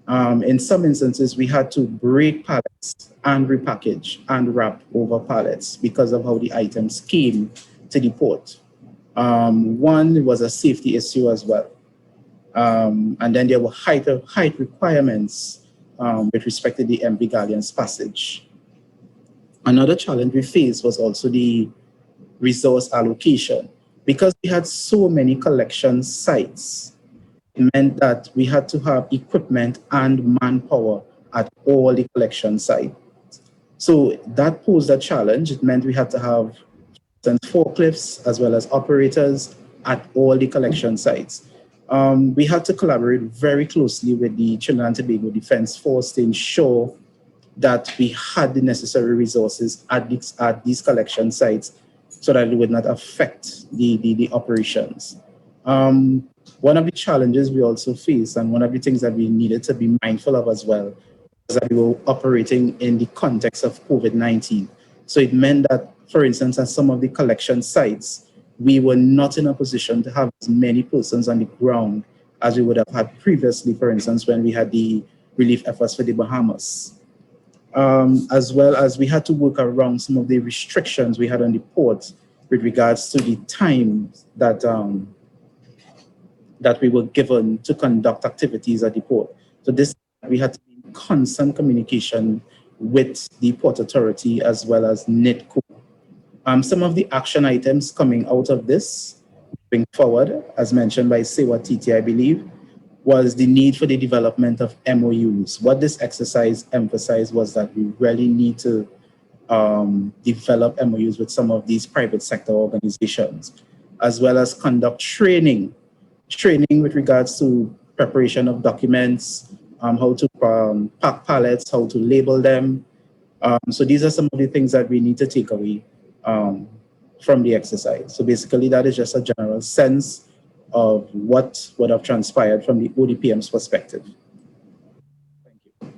S7: In some instances, we had to break pallets and repackage and wrap over pallets because of how the items came to the port. One was a safety issue as well. And then there were height requirements with respect to the MV Galleon's passage. Another challenge we faced was also the resource allocation. Because we had so many collection sites, it meant that we had to have equipment and manpower at all the collection sites. So that posed a challenge. It meant we had to have forklifts as well as operators at all the collection sites. We had to collaborate very closely with the Trinidad and Tobago Defense Force to ensure that we had the necessary resources at these collection sites so that it would not affect the operations. One of the challenges we also faced, and one of the things that we needed to be mindful of as well, was that we were operating in the context of COVID-19. So it meant that, for instance, at some of the collection sites, we were not in a position to have as many persons on the ground as we would have had previously, for instance, when we had the relief efforts for the Bahamas. As well as we had to work around some of the restrictions we had on the port with regards to the time that that we were given to conduct activities at the port. So this, we had to be in constant communication with the Port Authority as well as NITCO. Some of the action items coming out of this, moving forward, as mentioned by Sewa Titi, I believe, was the need for the development of MOUs. What this exercise emphasized was that we really need to develop MOUs with some of these private sector organizations, as well as conduct training with regards to preparation of documents, how to pack pallets, how to label them. So these are some of the things that we need to take away from the exercise. So basically that is just a general sense of what would have transpired from the ODPM's perspective. Thank you.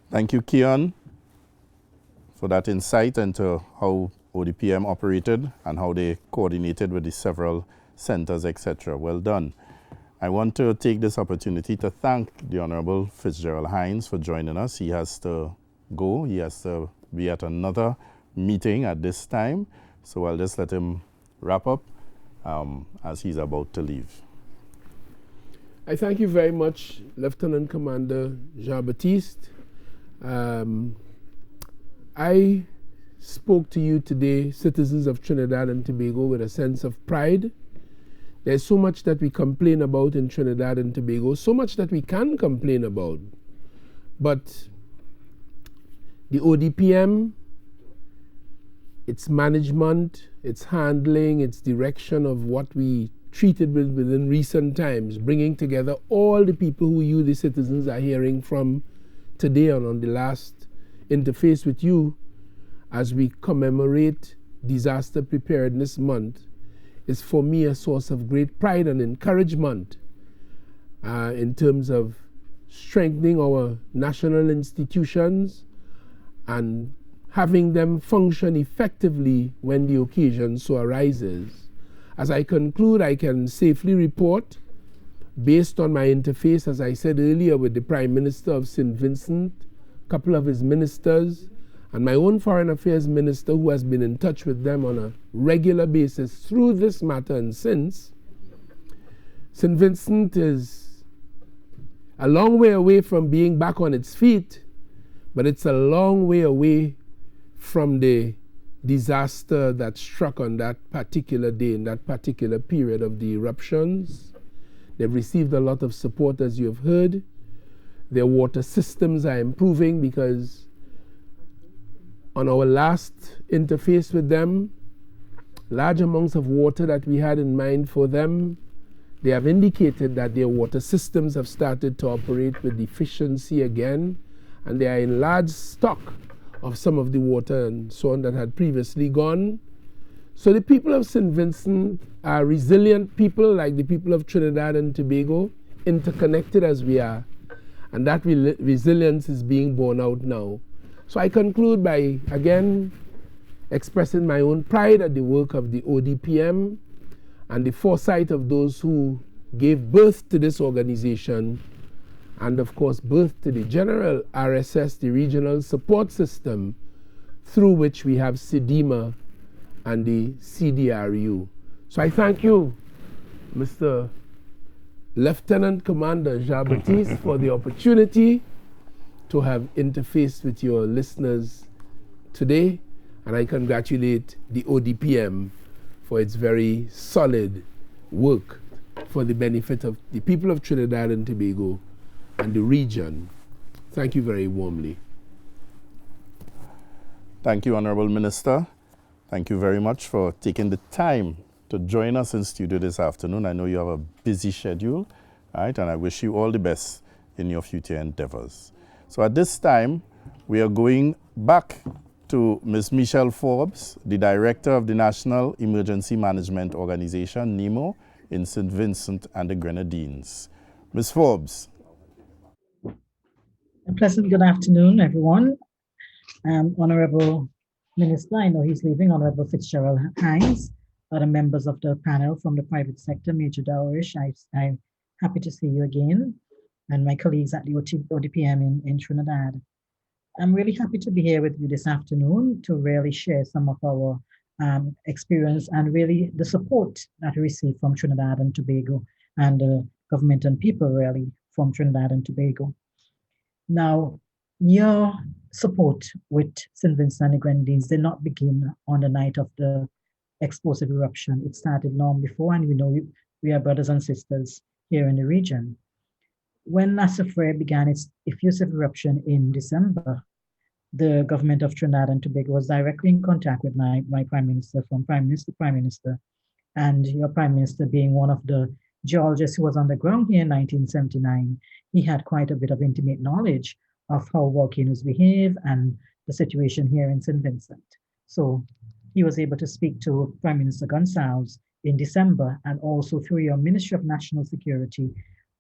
S1: Thank you, Keon, for that insight into how ODPM operated and how they coordinated with the several centers, etc. Well done. I want to take this opportunity to thank the Honorable Fitzgerald Hines for joining us. He has to go. He has to be at another meeting at this time, so I'll just let him wrap up as he's about to leave.
S2: I thank you very much, Lieutenant Commander Jean-Baptiste. I spoke to you today, citizens of Trinidad and Tobago, with a sense of pride. There's so much that we complain about in Trinidad and Tobago, so much that we can complain about. But the ODPM, its management, its handling, its direction of what we treated with within recent times, bringing together all the people who you, the citizens, are hearing from today and on the last interface with you as we commemorate Disaster Preparedness Month, is for me a source of great pride and encouragement in terms of strengthening our national institutions and having them function effectively when the occasion so arises. As I conclude, I can safely report, based on my interface, as I said earlier, with the Prime Minister of St. Vincent, a couple of his ministers, And my own Foreign Affairs Minister, who has been in touch with them on a regular basis through this matter and since, St. Vincent is a long way away from being back on its feet, but it's a long way away from the disaster that struck on that particular day, in that particular period of the eruptions. They've received a lot of support, as you have heard. Their water systems are improving because on our last interface with them, large amounts of water that we had in mind for them, they have indicated that their water systems have started to operate with efficiency again, and they are in large stock of some of the water and so on that had previously gone. So the people of St. Vincent are resilient people like the people of Trinidad and Tobago, interconnected as we are, and that resilience is being borne out now. So I conclude by, again, expressing my own pride at the work of the ODPM and the foresight of those who gave birth to this organization, and of course birth to the general RSS, the regional support system, through which we have CDIMA and the CDRU. So I thank you, Mr. Lieutenant Commander Jean-Baptiste, for the opportunity to have interfaced with your listeners today, and I congratulate the ODPM for its very solid work for the benefit of the people of Trinidad and Tobago and the region. Thank you very warmly.
S1: Thank you, Honorable Minister. Thank you very much for taking the time to join us in studio this afternoon. I know you have a busy schedule, right? And I wish you all the best in your future endeavors. So at this time, we are going back to Ms. Michelle Forbes, the Director of the National Emergency Management Organization, NEMO, in St. Vincent and the Grenadines. Ms. Forbes.
S8: A pleasant good afternoon, everyone. Honorable Minister, I know he's leaving, Honorable Fitzgerald Hines, other members of the panel from the private sector, Major Dowrish, I'm happy to see you again, and my colleagues at the ODPM in Trinidad. I'm really happy to be here with you this afternoon to really share some of our experience and really the support that we receive from Trinidad and Tobago and the government and people really from Trinidad and Tobago. Now, your support with St. Vincent and the Grenadines did not begin on the night of the explosive eruption. It started long before, and we know we are brothers and sisters here in the region. When Soufriere began its effusive eruption in December, the government of Trinidad and Tobago was directly in contact with my Prime Minister, from Prime Minister, and your Prime Minister being one of the geologists who was on the ground here in 1979, he had quite a bit of intimate knowledge of how volcanoes behave and the situation here in St. Vincent. So he was able to speak to Prime Minister Gonsalves in December, and also through your Ministry of National Security,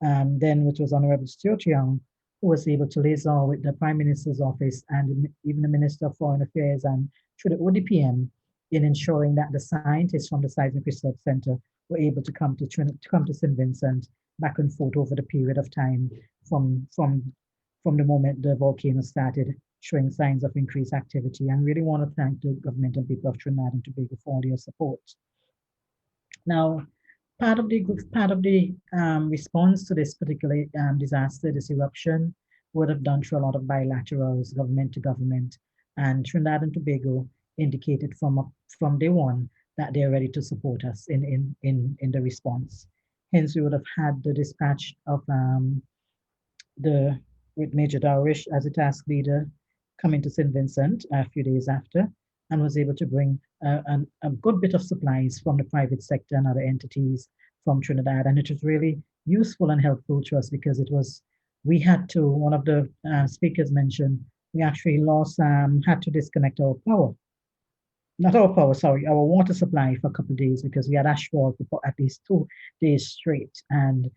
S8: then which was Honorable Stuart Young, who was able to liaison with the Prime Minister's office and even the Minister of Foreign Affairs and through the ODPM in ensuring that the scientists from the Seismic Research Center were able to come to St. Vincent back and forth over the period of time from the moment the volcano started showing signs of increased activity. And really want to thank the government and people of Trinidad and Tobago for all your support. Now, part of the response to this particular disaster, this eruption, would have done through a lot of bilaterals, government to government, and Trinidad and Tobago indicated from day one that they're ready to support us in the response. Hence, we would have had the dispatch of with Major Dowrish as a task leader coming to St. Vincent a few days after, and was able to bring a good bit of supplies from the private sector and other entities from Trinidad. And it was really useful and helpful to us because we had to, one of the speakers mentioned, we actually had to disconnect our water supply for a couple of days because we had ashfall for at least 2 days straight. And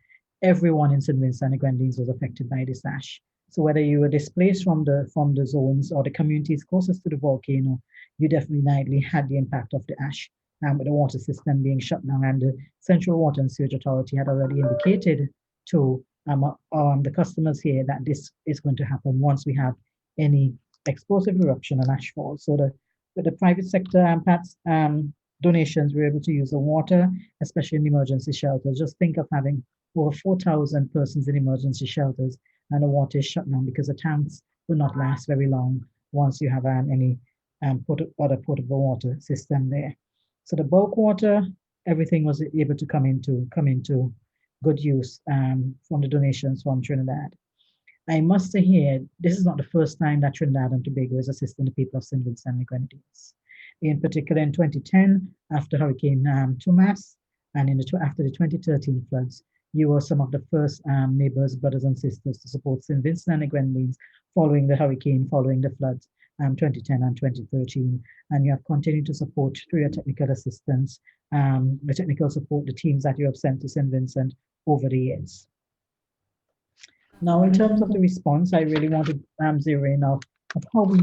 S8: everyone in St. Vincent and the Grenadines was affected by this ash. So whether you were displaced from the zones or the communities closest to the volcano, you definitely had the impact of the ash, with the water system being shut down. And the Central Water and Sewage Authority had already indicated to the customers here that this is going to happen once we have any explosive eruption and ashfall. So with the private sector donations, we were able to use the water, especially in emergency shelters. Just think of having over 4,000 persons in emergency shelters, and the water is shut down because the tanks will not last very long once you have any other potable water system there. So the bulk water, everything was able to come into good use from the donations from Trinidad. I must say here, this is not the first time that Trinidad and Tobago is assisting the people of St. Vincent and the Grenadines. In particular, in 2010, after Hurricane Thomas, and after the 2013 floods, you were some of the first neighbors, brothers and sisters to support St. Vincent and the Grenadines following the hurricane, following the floods, 2010 and 2013. And you have continued to support through your technical assistance, the technical support, the teams that you have sent to St. Vincent over the years. Now, in terms of the response, I really want to zero in of how we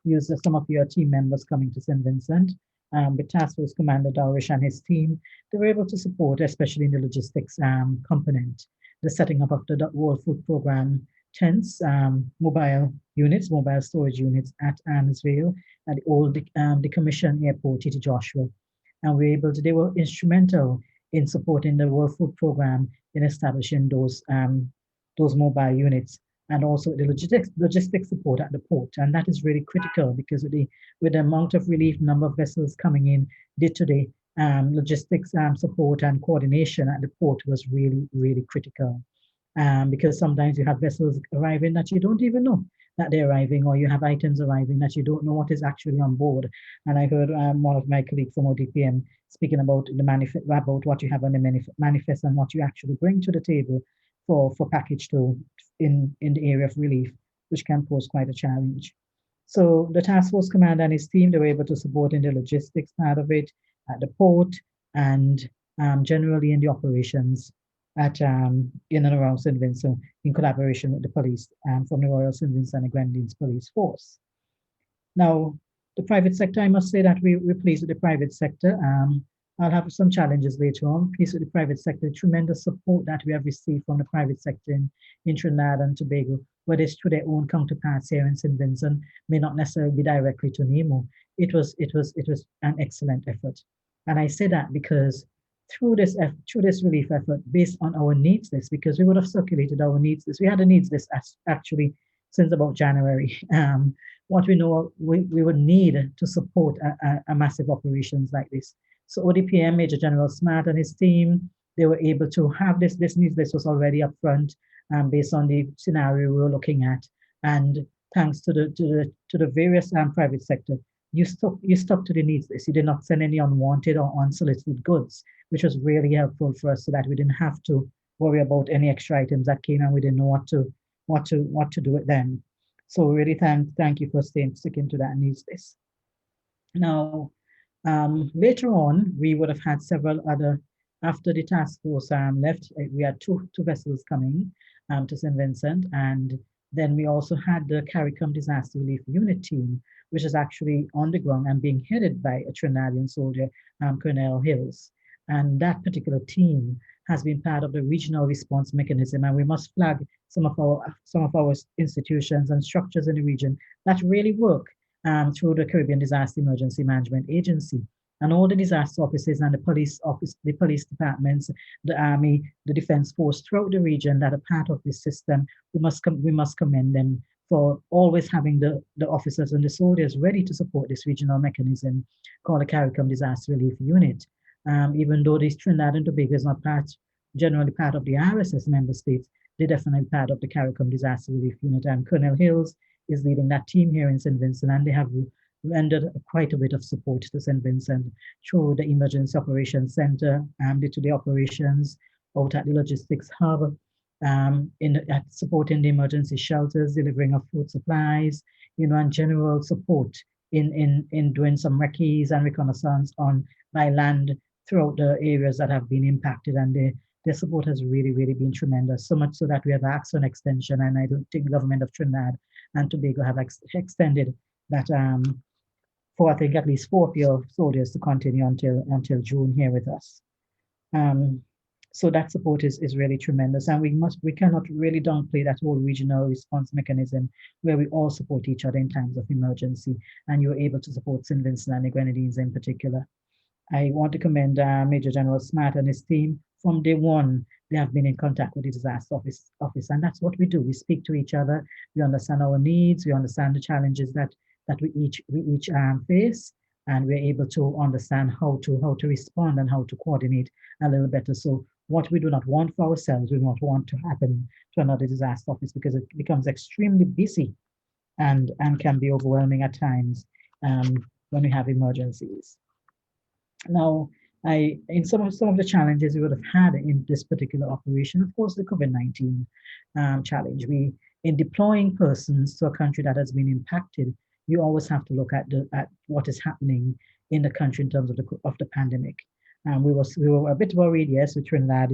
S8: use some of your team members coming to St. Vincent. With Task Force Commander Darish and his team, they were able to support, especially in the logistics component, the setting up of the World Food Program tents, mobile storage units at Annesville, at the old decommissioned airport, Titi Joshua. And they were instrumental in supporting the World Food Program in establishing those mobile units, and also the logistics support at the port. And that is really critical because with the amount of relief, number of vessels coming in day-to-day, logistics support and coordination at the port was really, really critical. Because sometimes you have vessels arriving that you don't even know that they're arriving, or you have items arriving that you don't know what is actually on board. And I heard one of my colleagues from ODPM speaking about about what you have on the manifest and what you actually bring to the table for package to in the area of relief, which can pose quite a challenge. So the Task Force Commander and his team, they were able to support in the logistics part of it at the port, and generally in the operations at in and around St. Vincent, in collaboration with the police from the Royal St. Vincent and the Grenadines Police Force. Now, the private sector, I must say that we're pleased with the private sector. I'll have some challenges later on. Pleased with the private sector, tremendous support that we have received from the private sector in Trinidad and Tobago, whether it's through their own counterparts here in St. Vincent, may not necessarily be directly to NEMO. It was an excellent effort. And I say that because through this relief effort, based on our needs list, because we would have circulated our needs list. We had a needs list actually since about January. What we know we would need to support a massive operations like this. So ODPM, Major General Smart and his team, they were able to have this needs list was already up front based on the scenario we were looking at. And thanks to the various private sector, you stuck to the needs list. You did not send any unwanted or unsolicited goods, which was really helpful for us so that we didn't have to worry about any extra items that came and we didn't know what to do with them. So really thank you for sticking to that needs list. Now, later on, we would have had several other, after the task force left, we had two vessels coming to St. Vincent, and then we also had the CARICOM Disaster Relief Unit team, which is actually on the ground and being headed by a Trinidadian soldier, Colonel Hills. And that particular team has been part of the regional response mechanism, and we must flag some of our institutions and structures in the region that really work through the Caribbean Disaster Emergency Management Agency. And all the disaster offices and the police departments, the Army, the Defense Force throughout the region that are part of this system, we must commend them for always having the officers and the soldiers ready to support this regional mechanism called the CARICOM Disaster Relief Unit. Even though this Trinidad and Tobago is not generally part of the RSS member states, they're definitely part of the CARICOM Disaster Relief Unit. And Colonel Hills is leading that team here in St. Vincent, and they have rendered quite a bit of support to St. Vincent through the Emergency Operations Center, to the operations out at the logistics hub, supporting the emergency shelters, delivering of food supplies, and general support in doing some recce's and reconnaissance by land throughout the areas that have been impacted, and their support has really, really been tremendous, so much so that we have asked an extension, and I don't think the government of Trinidad and Tobago have extended that for, I think, at least 4 of your soldiers to continue until June here with us. So that support is really tremendous, and we cannot really downplay that whole regional response mechanism where we all support each other in times of emergency, and you're able to support St. Vincent and the Grenadines in particular. I want to commend Major General Smart and his team. From day one, they have been in contact with the disaster office, and that's what we do. We speak to each other. We understand our needs. We understand the challenges that we each face, and we're able to understand how to respond and how to coordinate a little better. So what we do not want for ourselves, we do not want to happen to another disaster office, because it becomes extremely busy and can be overwhelming at times when we have emergencies. Now, in some of the challenges we would have had in this particular operation, of course, the COVID-19 challenge. In deploying persons to a country that has been impacted, you always have to look at what is happening in the country in terms of the pandemic. We were a bit worried, yes, with Trinidad.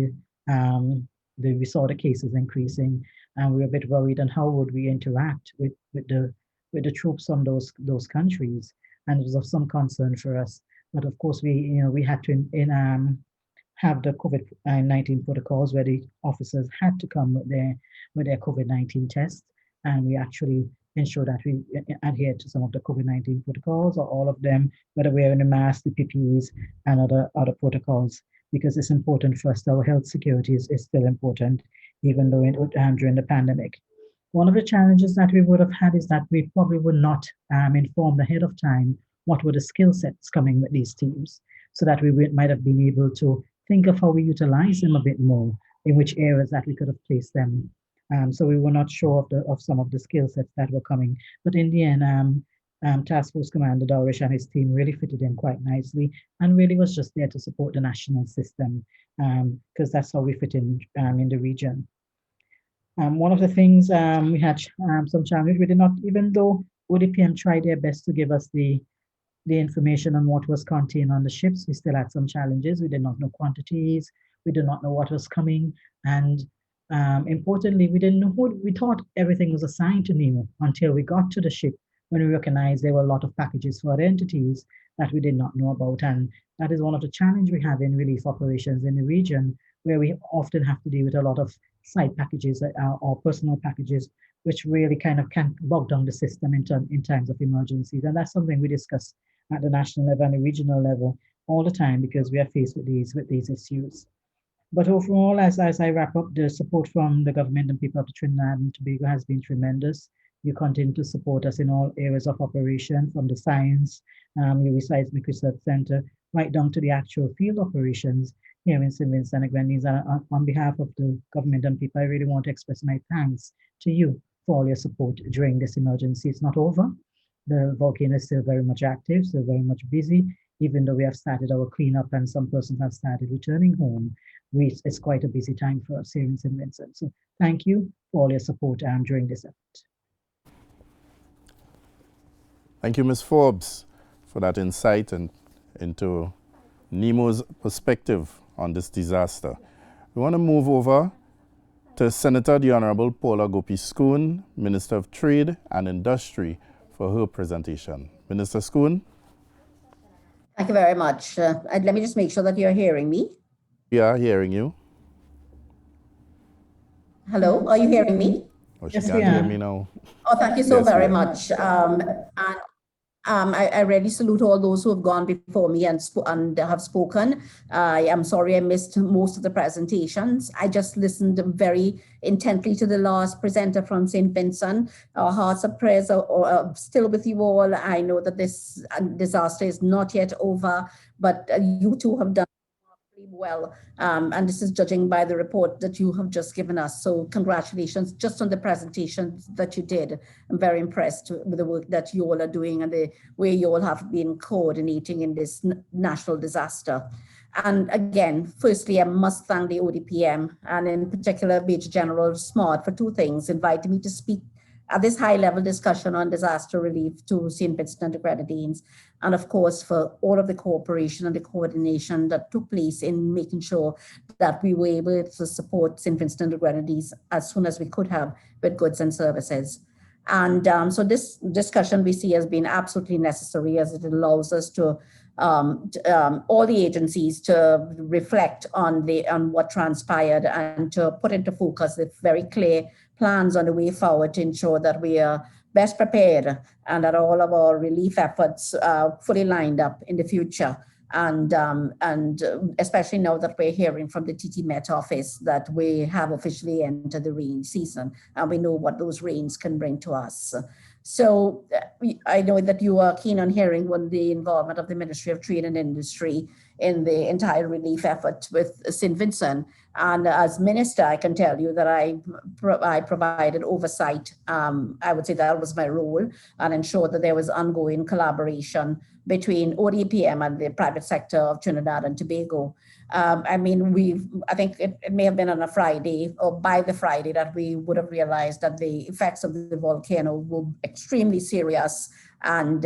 S8: We saw the cases increasing, and we were a bit worried on how would we interact with the troops from those countries, and it was of some concern for us. But of course, we had to have the COVID-19 protocols where the officers had to come with their COVID-19 tests, and we actually ensure that we adhere to some of the COVID-19 protocols, or all of them, whether wearing a mask, the PPEs, and other protocols, because it's important for us. Our health security is still important, even though during the pandemic. One of the challenges that we would have had is that we probably were not informed ahead of time what were the skill sets coming with these teams, so that we might have been able to think of how we utilize them a bit more, in which areas that we could have placed them. So we were not sure of some of the skill sets that were coming. But in the end, Task Force Commander Dorish and his team really fitted in quite nicely, and really was just there to support the national system, because that's how we fit in the region. One of the things we had some challenges. We did not, even though ODPM tried their best to give us the information on what was contained on the ships, we still had some challenges. We did not know quantities. We did not know what was coming. And importantly, we didn't know who. We thought everything was assigned to Nemo until we got to the ship, when we recognized there were a lot of packages for other entities that we did not know about. And that is one of the challenges we have in relief operations in the region, where we often have to deal with a lot of side packages or personal packages, which really kind of can bog down the system in times of emergencies. And that's something we discuss at the national level and the regional level all the time, because we are faced with these issues. But overall, as I wrap up, the support from the government and people of Trinidad and Tobago has been tremendous. You continue to support us in all areas of operation, from the science, your Seismic Research Center, right down to the actual field operations here in St. Vincent and Grenadines. On behalf of the government and people, I really want to express my thanks to you for all your support during this emergency. It's not over. The volcano is still very much active, still very much busy, even though we have started our cleanup and some persons have started returning home. It's quite a busy time for us here in St. Vincent. So thank you for all your support during this effort.
S1: Thank you, Ms. Forbes, for that insight into NEMO's perspective on this disaster. We want to move over to Senator the Honorable Paula Gopi-Scoon, Minister of Trade and Industry, for her presentation. Minister Scoon.
S9: Thank you very much. Let me just make sure that you're hearing me.
S1: We are hearing you.
S9: Hello, are you hearing me?
S1: Oh, she can't hear me now.
S9: Oh, thank you so very much. I really salute all those who have gone before me and have spoken. I am sorry I missed most of the presentations. I just listened very intently to the last presenter from St. Vincent. Our hearts and prayers are still with you all. I know that this disaster is not yet over, but you two have done well, and this is judging by the report that you have just given us. So congratulations just on the presentation that you did. I'm very impressed with the work that you all are doing and the way you all have been coordinating in this national disaster. And again, firstly, I must thank the ODPM and in particular Major General Smart for two things: inviting me to speak at this high-level discussion on disaster relief to St. Vincent and the Grenadines, and of course for all of the cooperation and the coordination that took place in making sure that we were able to support St. Vincent and the Grenadines as soon as we could have with goods and services. And so this discussion we see as being absolutely necessary, as it allows us to all the agencies to reflect on what transpired and to put into focus the very clear plans on the way forward to ensure that we are best prepared and that all of our relief efforts are fully lined up in the future. And especially now that we're hearing from the TT Met office that we have officially entered the rain season and we know what those rains can bring to us. So I know that you are keen on hearing the involvement of the Ministry of Trade and Industry in the entire relief effort with St. Vincent. And as minister, I can tell you that I provided oversight. I would say that was my role, and ensured that there was ongoing collaboration between ODPM and the private sector of Trinidad and Tobago. I think it may have been on a Friday or by the Friday that we would have realized that the effects of the volcano were extremely serious. And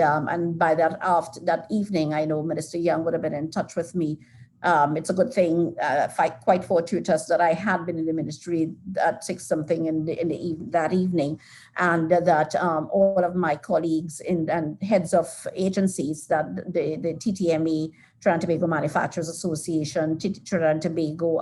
S9: by that evening, I know Minister Young would have been in touch with me. It's a good thing, quite fortuitous that I had been in the ministry at 6 something in that evening, and that all of my colleagues and heads of agencies, that the TTME, Trinidad and Tobago Manufacturers Association, Trinidad and Tobago,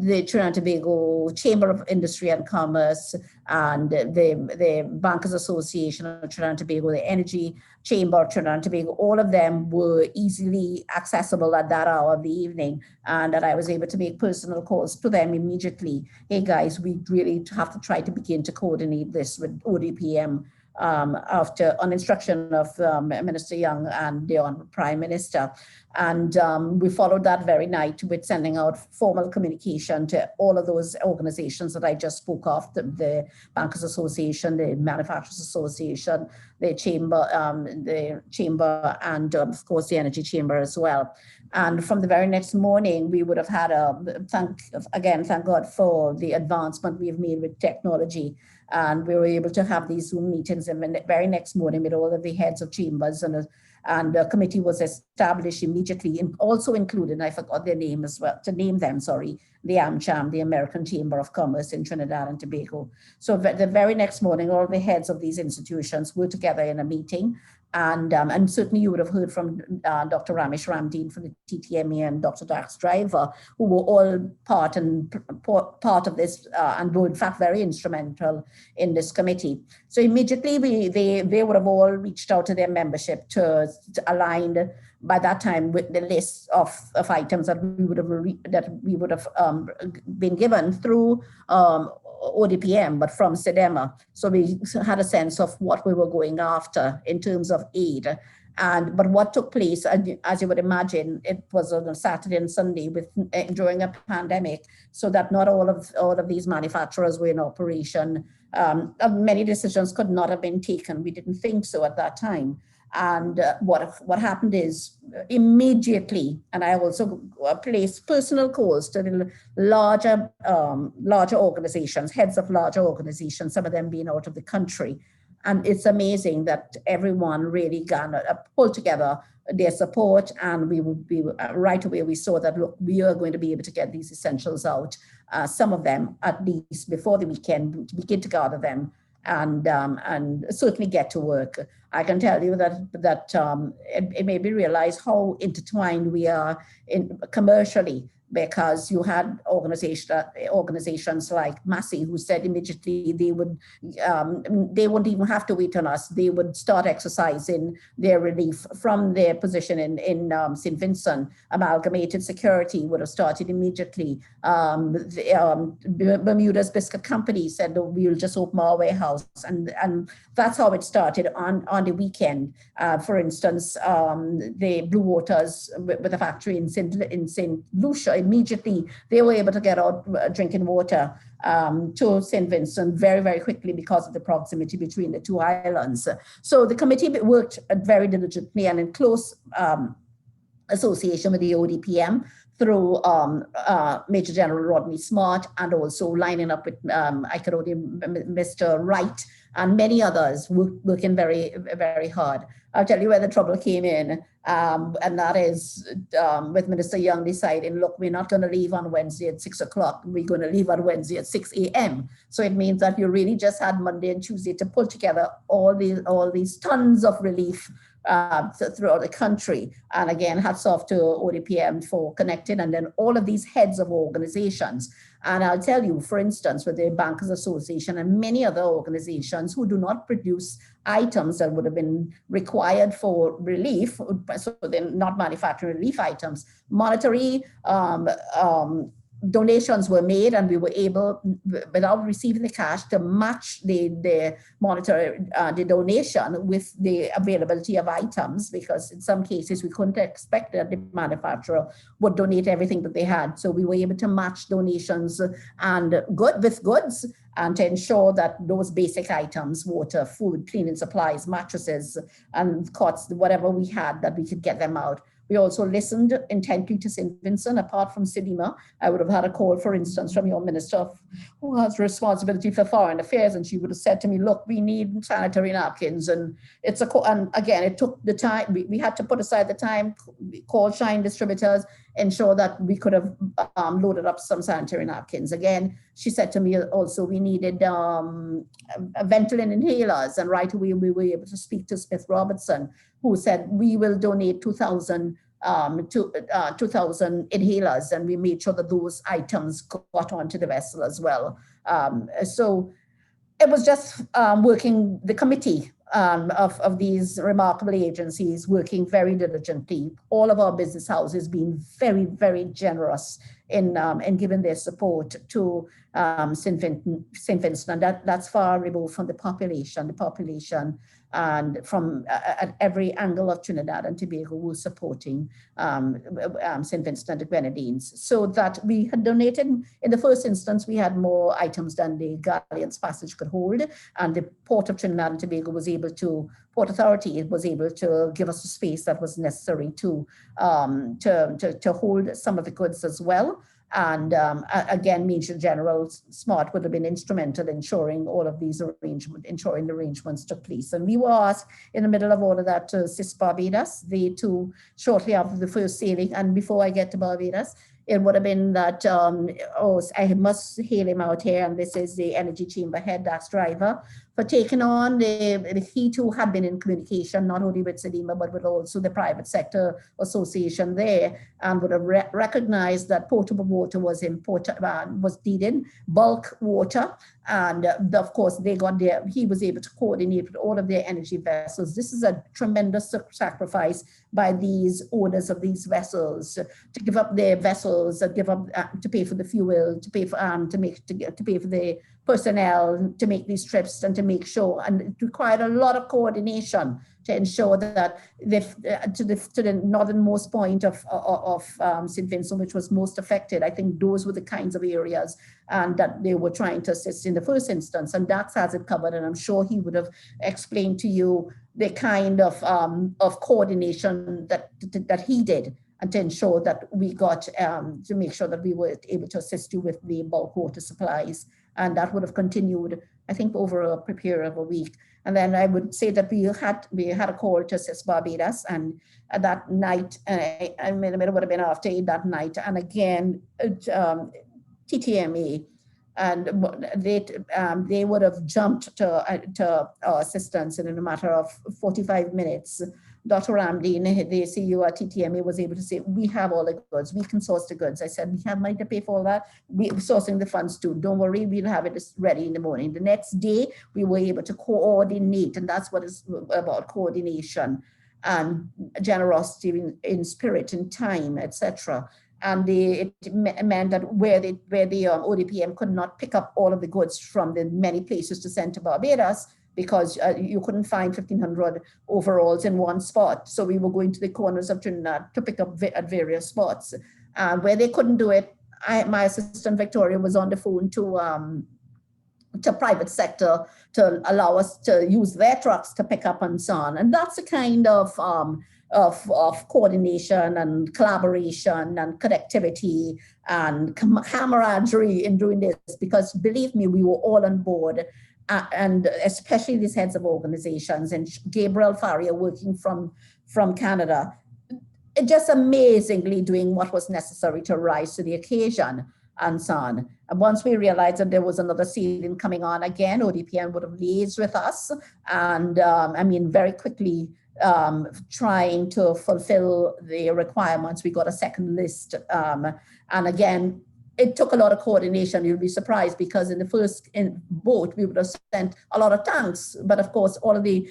S9: the Trinidad and Tobago Chamber of Industry and Commerce, and the Bankers Association of Trinidad and Tobago, the Energy Chamber of Trinidad and Tobago, all of them were easily accessible at that hour of the evening, and that I was able to make personal calls to them immediately. Hey guys, we really have to try to begin to coordinate this with ODPM. On instruction of Minister Young and the Honourable Prime Minister. And we followed that very night with sending out formal communication to all of those organizations that I just spoke of, the Bankers Association, the Manufacturers Association, the Chamber, and of course the Energy Chamber as well. And from the very next morning, we would have had thank God for the advancement we've made with technology. And we were able to have these Zoom meetings, and the very next morning with all of the heads of chambers, and a committee was established immediately, also including, I forgot their name as well, to name them, sorry, the AmCham, the American Chamber of Commerce in Trinidad and Tobago. So the very next morning, all the heads of these institutions were together in a meeting. And certainly you would have heard from Dr. Ramesh Ramdeen from the TTME and Dr. Dax Driver, who were all part of this and were in fact very instrumental in this committee. So immediately they would have all reached out to their membership to align by that time with the list of items that we would have been given through ODPM, but from SEDEMA. So we had a sense of what we were going after in terms of aid. But what took place, as you would imagine, it was on a Saturday and Sunday during a pandemic, so that not all of these manufacturers were in operation. Many decisions could not have been taken. We didn't think so at that time. And what happened is immediately, and I also placed personal calls to the larger organizations, heads of larger organizations, some of them being out of the country. And it's amazing that everyone really pulled together their support, and we would be right away. We saw that, look, we are going to be able to get these essentials out, some of them at least before the weekend, to begin to gather them. And certainly get to work. I can tell you that it made me realize how intertwined we are commercially, because you had organizations like Massey who said immediately they wouldn't even have to wait on us. They would start exercising their relief from their position in St. Vincent. Amalgamated Security would have started immediately. Bermuda's Biscuit Company said, no, we'll just open our warehouse. And that's how it started on the weekend. For instance, the Blue Waters with a factory in St. Lucia, immediately they were able to get out drinking water to St. Vincent very, very quickly because of the proximity between the two islands. So the committee worked very diligently and in close association with the ODPM through Major General Rodney Smart, and also lining up with Mr. Wright and many others working very, very hard. I'll tell you where the trouble came in, and that is with Minister Young deciding, look, we're not going to leave on Wednesday at 6 o'clock. We're going to leave on Wednesday at 6 a.m. So it means that you really just had Monday and Tuesday to pull together all these tons of relief throughout the country. And again, hats off to ODPM for connecting, and then all of these heads of organizations. And I'll tell you, for instance, with the Bankers Association and many other organizations who do not produce items that would have been required for relief, so they're not manufacturing relief items, monetary donations were made, and we were able, without receiving the cash, to match the monetary the donation with the availability of items, because in some cases we couldn't expect that the manufacturer would donate everything that they had. So we were able to match donations and goods, and to ensure that those basic items, water, food, cleaning supplies, mattresses, and cots, whatever we had, that we could get them out. We also listened intently to St. Vincent. Apart from Sidima, I would have had a call, for instance, from your minister who has responsibility for foreign affairs, and she would have said to me, look, we need sanitary napkins. And and again, it took the time, we had to put aside the time, call Shine distributors, ensure that we could have loaded up some sanitary napkins. Again, she said to me also, we needed Ventolin inhalers, and right away we were able to speak to Smith Robertson, who said we will donate 2,000 inhalers, and we made sure that those items got onto the vessel as well. So it was just working, the committee of these remarkable agencies working very diligently, all of our business houses being very, very generous in giving their support to St. Vincent, and that's far removed from the population, and from at every angle of Trinidad and Tobago were supporting St. Vincent and the Grenadines. So that we had donated, in the first instance, we had more items than the Galleon's Passage could hold, and the Port of Trinidad and Tobago was able to, Port Authority was able to give us the space that was necessary to hold some of the goods as well. And again, Major General Smart would have been instrumental in ensuring all of these ensuring the arrangements took place. And we were asked in the middle of all of that to assist Barbados. They too, shortly after the first sailing, and before I get to Barbados, it would have been that, I must hail him out here, and this is the Energy Chamber head, Dax Driver, for taking on he too had been in communication, not only with Sedima, but with also the private sector association there, and would have recognized that potable water was important, was needed, bulk water, and of course they got there. He was able to coordinate with all of their energy vessels. This is a tremendous sacrifice by these owners of these vessels to give up their vessels, give up to pay for the fuel, to pay for to pay for the personnel to make these trips, and to make sure, and it required a lot of coordination to ensure that to the northernmost point of St. Vincent, which was most affected. I think those were the kinds of areas and that they were trying to assist in the first instance, and Dax has it covered, and I'm sure he would have explained to you the kind of coordination that he did, and to ensure that we got to make sure that we were able to assist you with the bulk water supplies. And that would have continued, I think, over a period of a week. And then I would say that we had a call to assist Barbados, and that night, I mean, it would have been after 8 that night. And again, TTMA, and they would have jumped to our assistance in a matter of 45 minutes. Dr. Ramdeen, the CEO at TTMA, was able to say, we have all the goods, we can source the goods. I said, we have money to pay for all that. We're sourcing the funds too. Don't worry, we'll have it ready in the morning. The next day, we were able to coordinate, and that's what it's about, coordination and generosity in spirit, in time, etc. And it meant that where the ODPM could not pick up all of the goods from the many places to send to Barbados, because you couldn't find 1,500 overalls in one spot. So we were going to the corners of Trinidad to pick up at various spots. Where they couldn't do it, my assistant Victoria was on the phone to private sector to allow us to use their trucks to pick up and so on. And that's the kind of coordination and collaboration and connectivity and camaraderie in doing this, because believe me, we were all on board. And especially these heads of organizations, and Gabriel Faria working from Canada, just amazingly doing what was necessary to rise to the occasion and so on. And once we realized that there was another season coming on again, ODPM would have liaised with us, and I mean, very quickly trying to fulfill the requirements. We got a second list. And again, it took a lot of coordination. You'll be surprised because in the first boat, we would have sent a lot of tanks. But of course, all the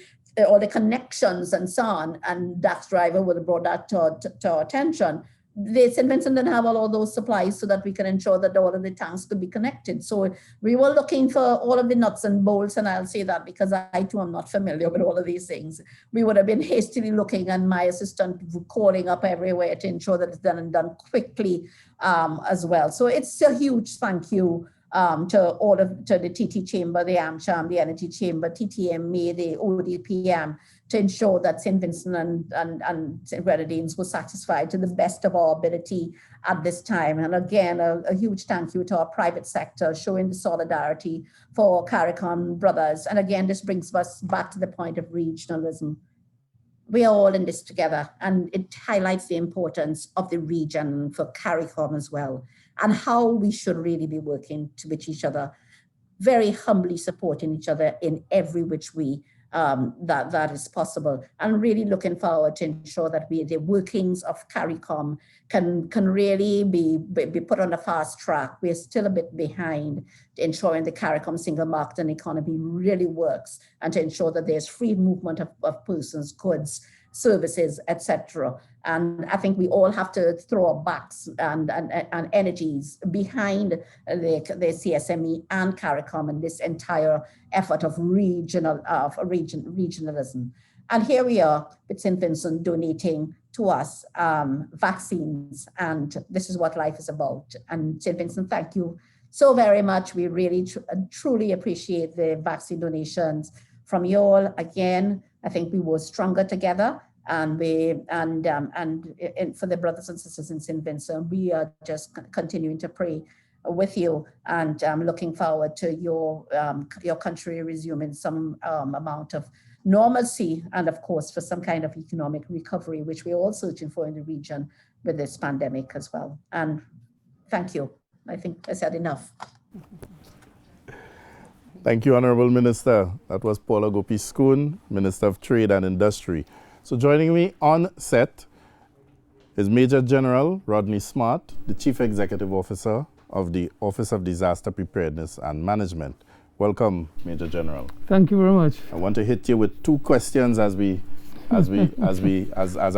S9: connections and so on, and DAX driver would have brought that to our attention. St. Vincent didn't have all of those supplies so that we can ensure that all of the tanks could be connected. So we were looking for all of the nuts and bolts, and I'll say that because I too am not familiar with all of these things. We would have been hastily looking, and my assistant calling up everywhere to ensure that it's done and done quickly as well. So it's a huge thank you to the TT Chamber, the AmCham, the Energy Chamber, TTMA, the ODPM, to ensure that St. Vincent and St. Grenadines were satisfied to the best of our ability at this time. And again, a huge thank you to our private sector, showing the solidarity for CARICOM brothers. And again, this brings us back to the point of regionalism. We are all in this together, and it highlights the importance of the region for CARICOM as well, and how we should really be working with each other, very humbly supporting each other in every which way that is possible, and really looking forward to ensure that the workings of CARICOM can really be put on a fast track. We're still a bit behind ensuring the CARICOM single market and economy really works, and to ensure that there's free movement of persons, goods, services, etc. And I think we all have to throw our backs and energies behind the CSME and CARICOM in this entire effort of regionalism. And here we are with St. Vincent donating to us vaccines, and this is what life is about. And St. Vincent, thank you so very much. We really truly appreciate the vaccine donations from you all. Again, I think we were stronger together, and for the brothers and sisters in St. Vincent, we are just continuing to pray with you, and looking forward to your country resuming some amount of normalcy, and of course for some kind of economic recovery, which we're all searching for in the region with this pandemic as well. And thank you. I think I said enough.
S1: Thank you, Honorable Minister. That was Paula Gopi-Skoon, Minister of Trade and Industry. So joining me on set is Major General Rodney Smart, the Chief Executive Officer of the Office of Disaster Preparedness and Management. Welcome, Major General.
S10: Thank you very much.
S1: I want to hit you with two questions as I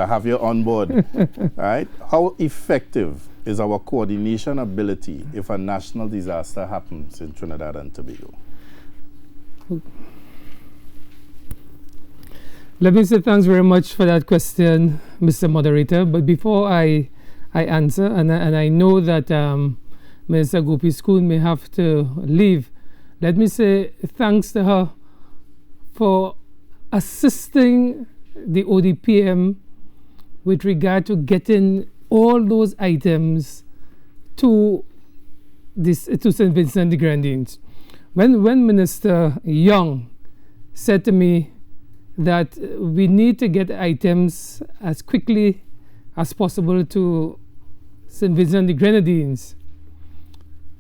S1: have you on board. All right. How effective is our coordination ability if a national disaster happens in Trinidad and Tobago?
S10: Let me say thanks very much for that question, Mr. Moderator. But before I answer, and I know that Minister Gopi-Skoon may have to leave, let me say thanks to her for assisting the ODPM with regard to getting all those items to St. Vincent and the Grenadines. When Minister Young said to me that we need to get items as quickly as possible to St. Vincent and the Grenadines,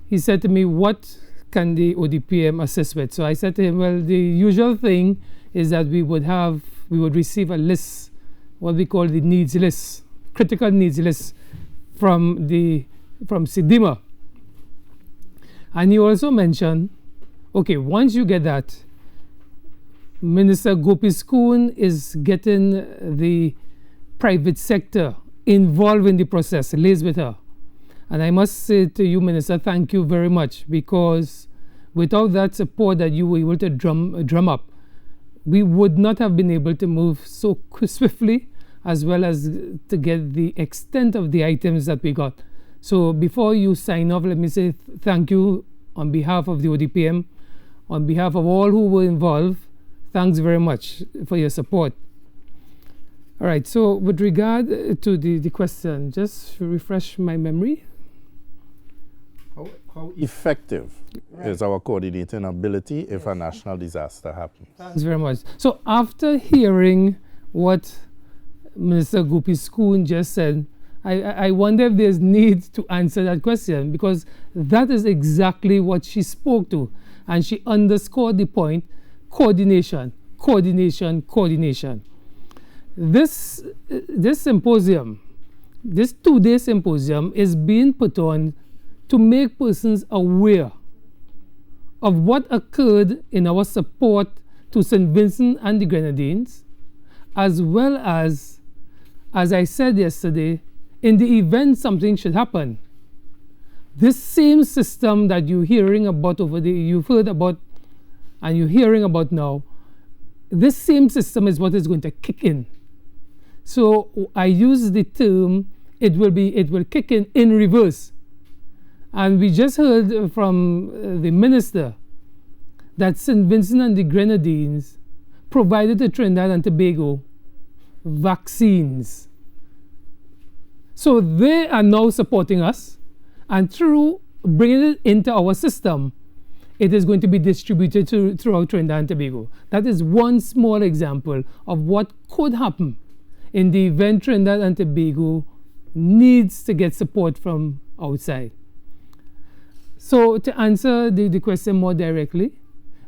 S10: he said to me, what can the ODPM assist with? So I said to him, well, the usual thing is that we would receive a list, what we call the needs list, critical needs list from SIDIMA. And he also mentioned, okay, once you get that, Minister Gopi-Skoon is getting the private sector involved in the process, liaise with her. And I must say to you, Minister, thank you very much, because without that support that you were able to drum up, we would not have been able to move so swiftly, as well as to get the extent of the items that we got. So before you sign off, let me say thank you on behalf of the ODPM, on behalf of all who were involved. Thanks very much for your support. All right, so with regard to the question, just to refresh my memory.
S1: How effective is our coordinating ability if a national disaster happens?
S10: Thanks very much. So after hearing what Minister Gopi-Skoon just said, I wonder if there's need to answer that question, because that is exactly what she spoke to. And she underscored the point, coordination, coordination, coordination. This symposium, this 2-day symposium is being put on to make persons aware of what occurred in our support to St. Vincent and the Grenadines, as well as I said yesterday, in the event something should happen. This same system that you're hearing about you've heard about and you're hearing about now, this same system is what is going to kick in. So I use the term, it will kick in reverse. And we just heard from the minister that St. Vincent and the Grenadines provided to Trinidad and Tobago vaccines. So they are now supporting us, and through bringing it into our system, it is going to be distributed throughout Trinidad and Tobago. That is one small example of what could happen in the event Trinidad and Tobago needs to get support from outside. So to answer the question more directly,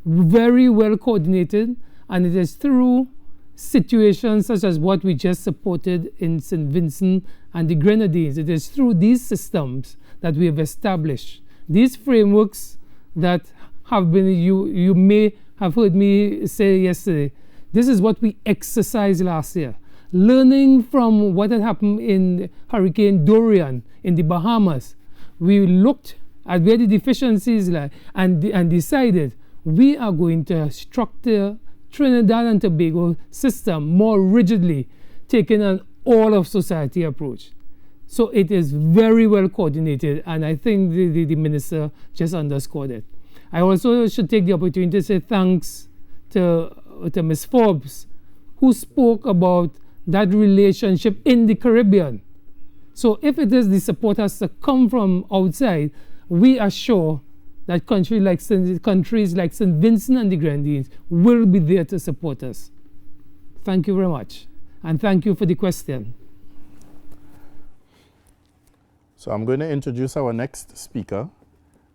S10: very well coordinated, and it is through situations such as what we just supported in St. Vincent and the Grenadines. It is through these systems that we have established these frameworks that have been, you may have heard me say yesterday, this is what we exercised last year. Learning from what had happened in Hurricane Dorian in the Bahamas, we looked at where the deficiencies lie and decided we are going to structure Trinidad and Tobago system more rigidly, taking an all of society approach. So it is very well coordinated, and I think the minister just underscored it. I also should take the opportunity to say thanks to Ms. Forbes, who spoke about that relationship in the Caribbean. So if it is the support has to come from outside, we are sure that countries like St. Vincent and the Grenadines will be there to support us. Thank you very much. And thank you for the question.
S1: So I'm going to introduce our next speaker,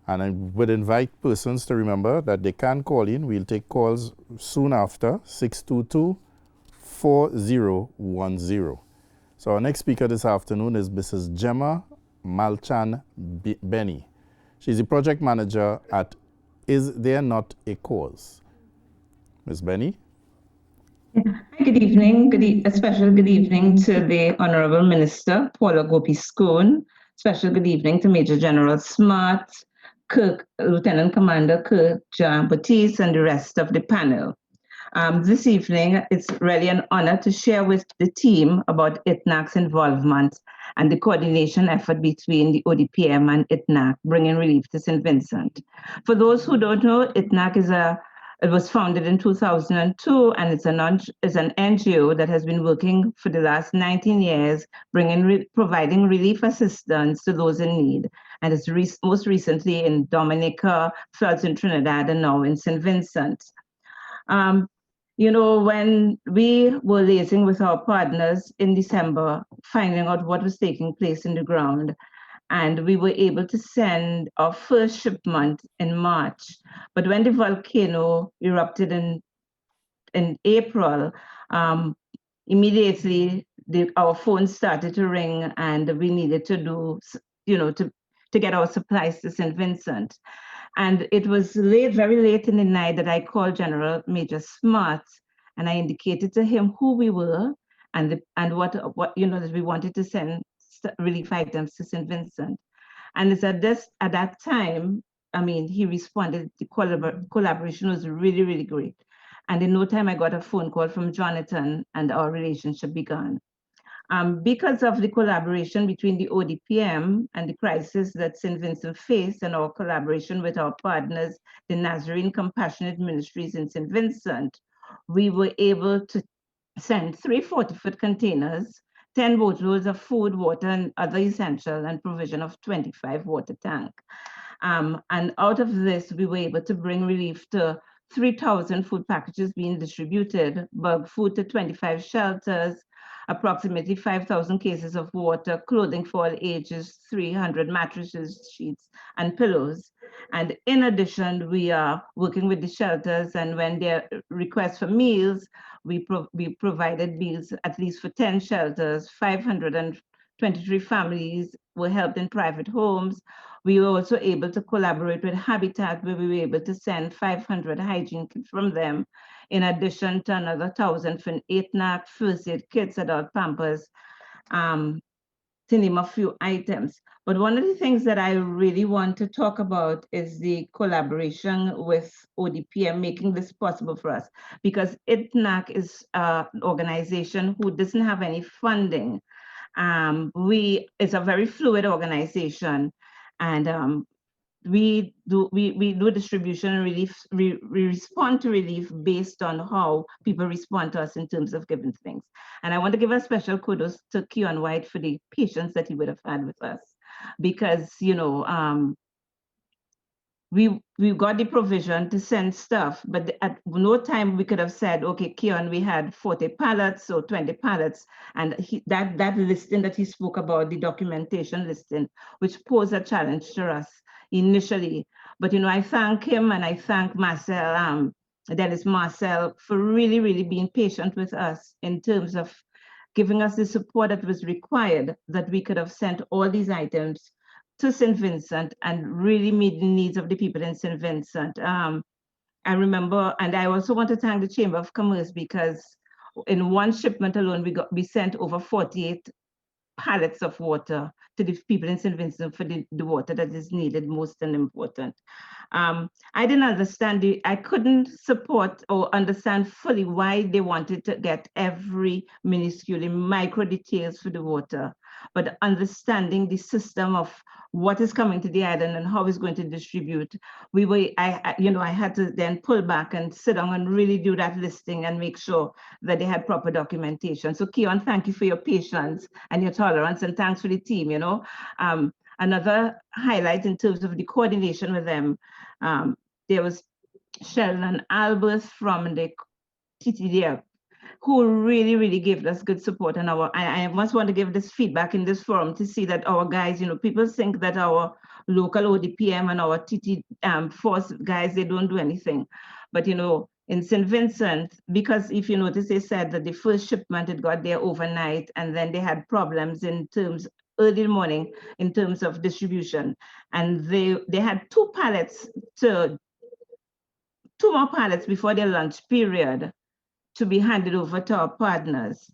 S1: and I would invite persons to remember that they can call in. We'll take calls soon after, 622-4010. So our next speaker this afternoon is Mrs. Gemma Malchan Benny. She's the project manager at Is There Not a Cause? Ms. Benny?
S11: Hi, good evening. A special good evening to the Honorable Minister, Paula Gopi-Skone. Special good evening to Major General Smart, Lieutenant Commander Kirk Jean-Baptiste, and the rest of the panel. This evening, it's really an honor to share with the team about ITNAC's involvement and the coordination effort between the ODPM and ITNAC, bringing relief to St. Vincent. For those who don't know, ITNAC it was founded in 2002, and it's an NGO that has been working for the last 19 years, providing relief assistance to those in need. And it's most recently in Dominica, floods in Trinidad, and now in St. Vincent. You know, when we were liaising with our partners in December, finding out what was taking place in the ground, and we were able to send our first shipment in March. But when the volcano erupted in April, immediately our phones started to ring, and we needed to do, to get our supplies to St. Vincent. And it was very late in the night that I called General Major Smart, and I indicated to him who we were and what that we wanted to send relief items to St. Vincent. And it's at that time, I mean, he responded. The collaboration was really, really great. And in no time, I got a phone call from Jonathan, and our relationship began. Because of the collaboration between the ODPM and the crisis that St. Vincent faced, and our collaboration with our partners, the Nazarene Compassionate Ministries in St. Vincent, we were able to send 3 40-foot containers, 10 boatloads of food, water, and other essentials, and provision of 25 water tanks. And out of this, we were able to bring relief to 3,000 food packages being distributed, bulk food to 25 shelters, approximately 5,000 cases of water, clothing for all ages, 300 mattresses, sheets, and pillows. And in addition, we are working with the shelters, and when there are requests for meals, we provided meals at least for 10 shelters, 523 families were helped in private homes. We were also able to collaborate with Habitat, where we were able to send 500 hygiene kits from them, in addition to another 1,000 for 8 NAC, first aid kits, adult Pampers, to name a few items. But one of the things that I really want to talk about is the collaboration with ODPM, making this possible for us, because ITNAC is an organization who doesn't have any funding. It's a very fluid organization, and we do distribution and relief. We respond to relief based on how people respond to us in terms of giving things. And I want to give a special kudos to Keon White for the patience that he would have had with us, because we got the provision to send stuff, but at no time we could have said, okay, Keon, we had 40 pallets or 20 pallets, and that listing that he spoke about, the documentation listing, which posed a challenge to us initially. But I thank him, and I thank Marcel, Dennis Marcel, for really, really being patient with us in terms of giving us the support that was required, that we could have sent all these items to St. Vincent and really meet the needs of the people in St. Vincent. I remember, and I also want to thank the Chamber of Commerce, because in one shipment alone, we sent over 48 pallets of water to the people in St. Vincent for the water that is needed most and important. I didn't understand I couldn't support or understand fully why they wanted to get every minuscule micro details for the water, but understanding the system of what is coming to the island and how it's going to distribute, I had to then pull back and sit down and really do that listing and make sure that they had proper documentation. So Keon, thank you for your patience and your tolerance, and thanks for the team. Another highlight in terms of the coordination with them, there was Sheldon and Albert from the TTDF, who really, really gave us good support. And I must want to give this feedback in this forum to see that our guys, people think that our local ODPM and our TT force guys, they don't do anything. But in St. Vincent, because if you notice, they said that the first shipment, it got there overnight, and then they had problems in terms early in the morning in terms of distribution. And they had two more pallets before their lunch period to be handed over to our partners.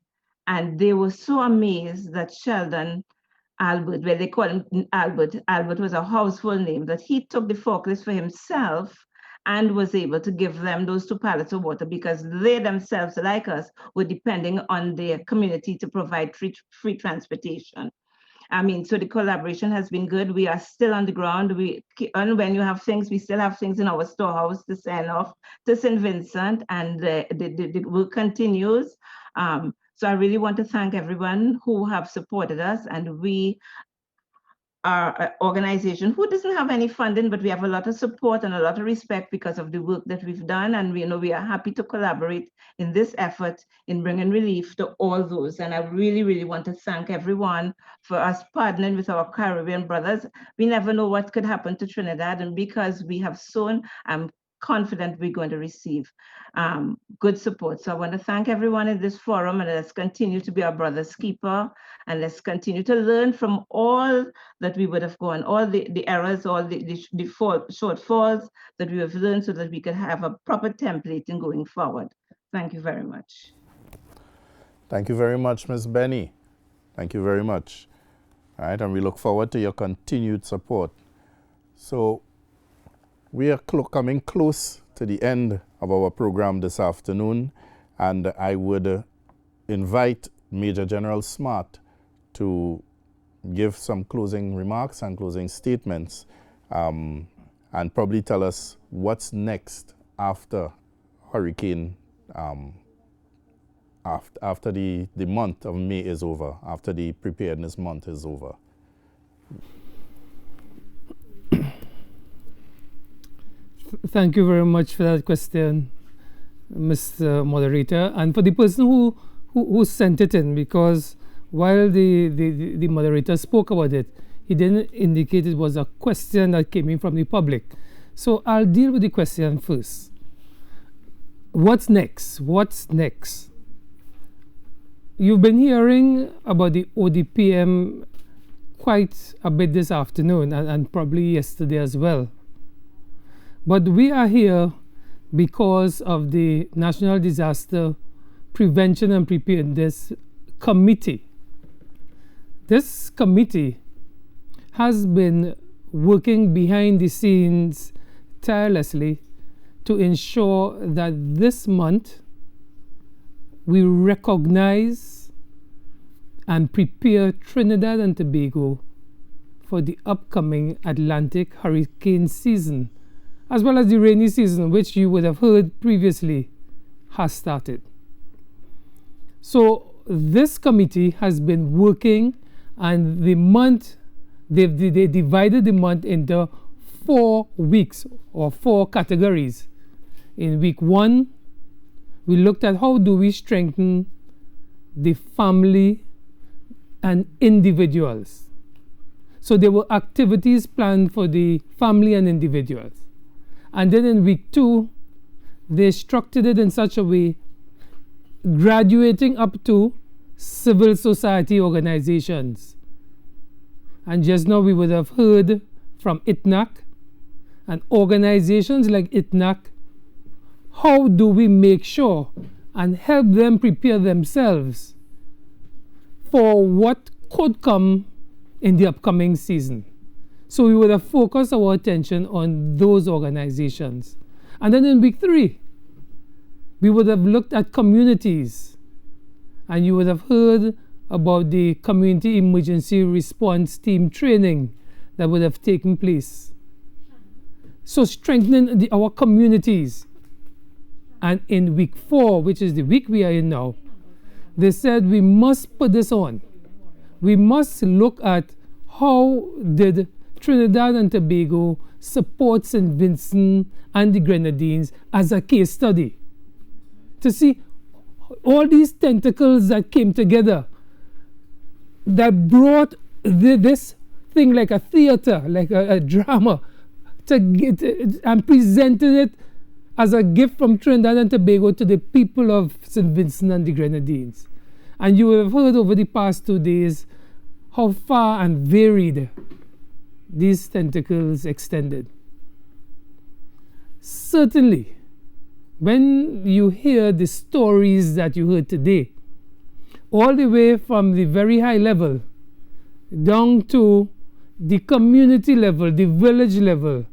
S11: And they were so amazed that Sheldon Albert, where they call him Albert was a household name, that he took the forklift for himself and was able to give them those 2 pallets of water, because they themselves, like us, were depending on their community to provide free transportation. So the collaboration has been good. We are still on the ground. And when you have things, we still have things in our storehouse to send off to St. Vincent, and the work continues. So I really want to thank everyone who have supported us, and we are an organization who doesn't have any funding, but we have a lot of support and a lot of respect because of the work that we've done. And we are happy to collaborate in this effort in bringing relief to all those. And I really, really want to thank everyone for us partnering with our Caribbean brothers. We never know what could happen to Trinidad, and because we have sown, I'm confident we're going to receive good support. So I want to thank everyone in this forum, and let's continue to be our brother's keeper, and let's continue to learn from all that we would have gone, all the errors, all the shortfalls that we have learned, so that we can have a proper template in going forward. Thank you very much.
S1: Thank you very much, Ms. Benny. Thank you very much. All right, and we look forward to your continued support. So we are coming close to the end of our program this afternoon, and I would invite Major General Smart to give some closing remarks and closing statements, and probably tell us what's next after Hurricane, after the month of May is over, after the preparedness month is over.
S10: Thank you very much for that question, Mr. Moderator, and for the person who sent it in, because while the moderator spoke about it, he didn't indicate it was a question that came in from the public. So I'll deal with the question first. what's next? What's next? You've been hearing about the ODPM quite a bit this afternoon and probably yesterday as well. But we are here because of the National Disaster Prevention and Preparedness Committee. This committee has been working behind the scenes tirelessly to ensure that this month we recognize and prepare Trinidad and Tobago for the upcoming Atlantic hurricane season, as well as the rainy season, which you would have heard previously has started. So this committee has been working, and the month, they divided the month into 4 weeks or 4 categories. In week 1, we looked at how do we strengthen the family and individuals. So there were activities planned for the family and individuals. And then in week 2, they structured it in such a way, graduating up to civil society organizations. And just now we would have heard from ITNAC and organizations like ITNAC. How do we make sure and help them prepare themselves for what could come in the upcoming season? So we would have focused our attention on those organizations. And then in week 3, we would have looked at communities. And you would have heard about the community emergency response team training that would have taken place. So strengthening our communities. And in week 4, which is the week we are in now, they said we must put this on. We must look at how did Trinidad and Tobago support St. Vincent and the Grenadines as a case study. To see all these tentacles that came together, that brought this thing like a theater, like a drama, and presented it as a gift from Trinidad and Tobago to the people of St. Vincent and the Grenadines. And you have heard over the past 2 days how far and varied these tentacles extended. Certainly, when you hear the stories that you heard today, all the way from the very high level down to the community level, the village level,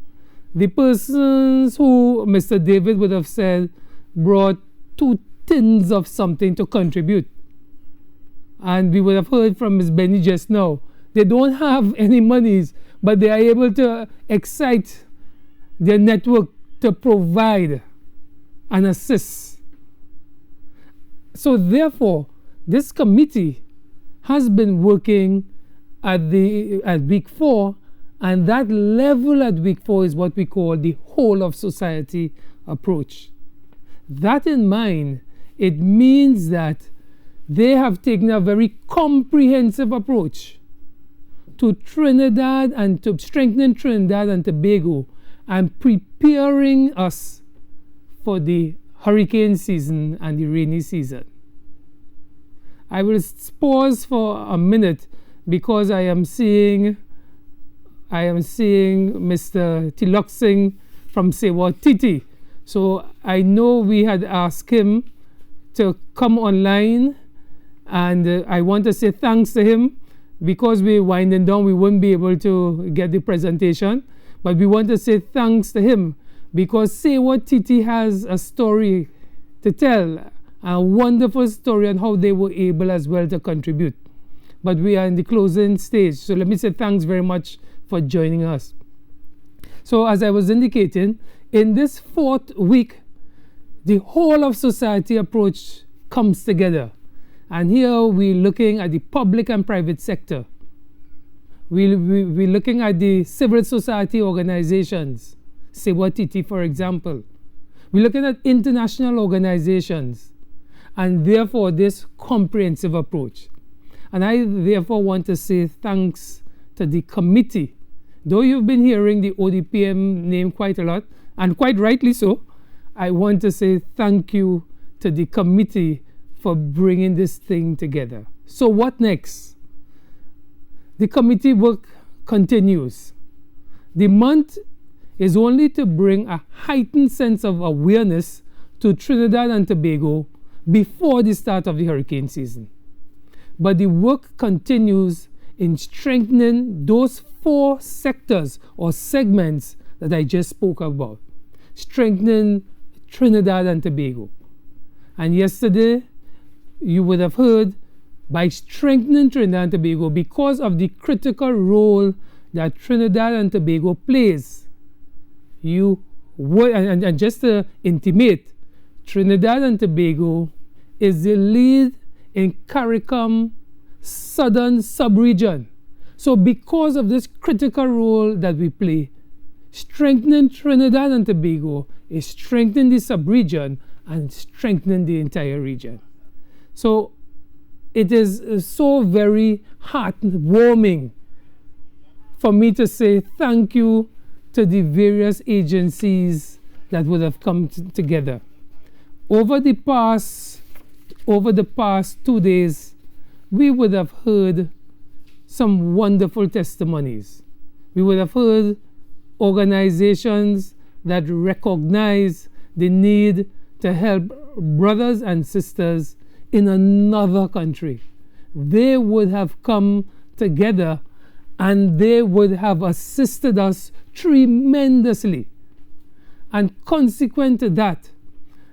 S10: the persons who Mr. David would have said brought 2 tins of something to contribute. And we would have heard from Ms. Benny just now. They don't have any monies, but they are able to excite their network to provide and assist. So therefore, this committee has been working at week 4, and that level at week 4 is what we call the whole of society approach. That in mind, it means that they have taken a very comprehensive approach to Trinidad and to strengthening Trinidad and Tobago and preparing us for the hurricane season and the rainy season. I will pause for a minute because I am seeing Mr. Tilak Singh from Sewa Titi. So I know we had asked him to come online, and I want to say thanks to him. Because we're winding down, we won't be able to get the presentation, but we want to say thanks to him because Sewa Titi has a story to tell, a wonderful story on how they were able as well to contribute. But we are in the closing stage, so let me say thanks very much for joining us. So as I was indicating, in this 4th week, the whole of society approach comes together. And here we're looking at the public and private sector. We're looking at the civil society organizations, Sewa Titi, for example. We're looking at international organizations, and therefore this comprehensive approach. And I therefore want to say thanks to the committee. Though you've been hearing the ODPM name quite a lot, and quite rightly so, I want to say thank you to the committee for bringing this thing together. So what next? The committee work continues. The month is only to bring a heightened sense of awareness to Trinidad and Tobago before the start of the hurricane season. But the work continues in strengthening those 4 sectors or segments that I just spoke about, strengthening Trinidad and Tobago. And yesterday, you would have heard, by strengthening Trinidad and Tobago, because of the critical role that Trinidad and Tobago plays, you would, and just to intimate, Trinidad and Tobago is the lead in CARICOM Southern Sub-Region. So because of this critical role that we play, strengthening Trinidad and Tobago is strengthening the sub-region and strengthening the entire region. So it is so very heartwarming for me to say thank you to the various agencies that would have come together. Over the past 2 days, we would have heard some wonderful testimonies. We would have heard organizations that recognize the need to help brothers and sisters in another country. They would have come together and they would have assisted us tremendously. And consequent to that,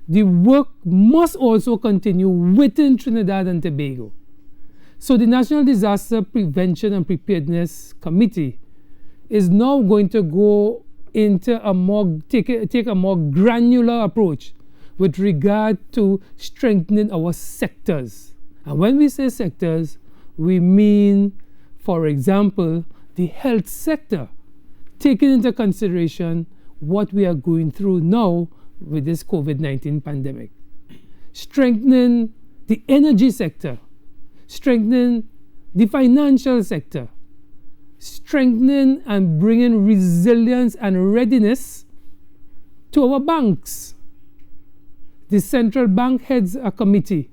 S10: the work must also continue within Trinidad and Tobago. So the National Disaster Prevention and Preparedness Committee is now going to go into take a more granular approach with regard to strengthening our sectors. And when we say sectors, we mean, for example, the health sector, taking into consideration what we are going through now with this COVID-19 pandemic. Strengthening the energy sector, strengthening the financial sector, strengthening and bringing resilience and readiness to our banks. The central bank heads a committee,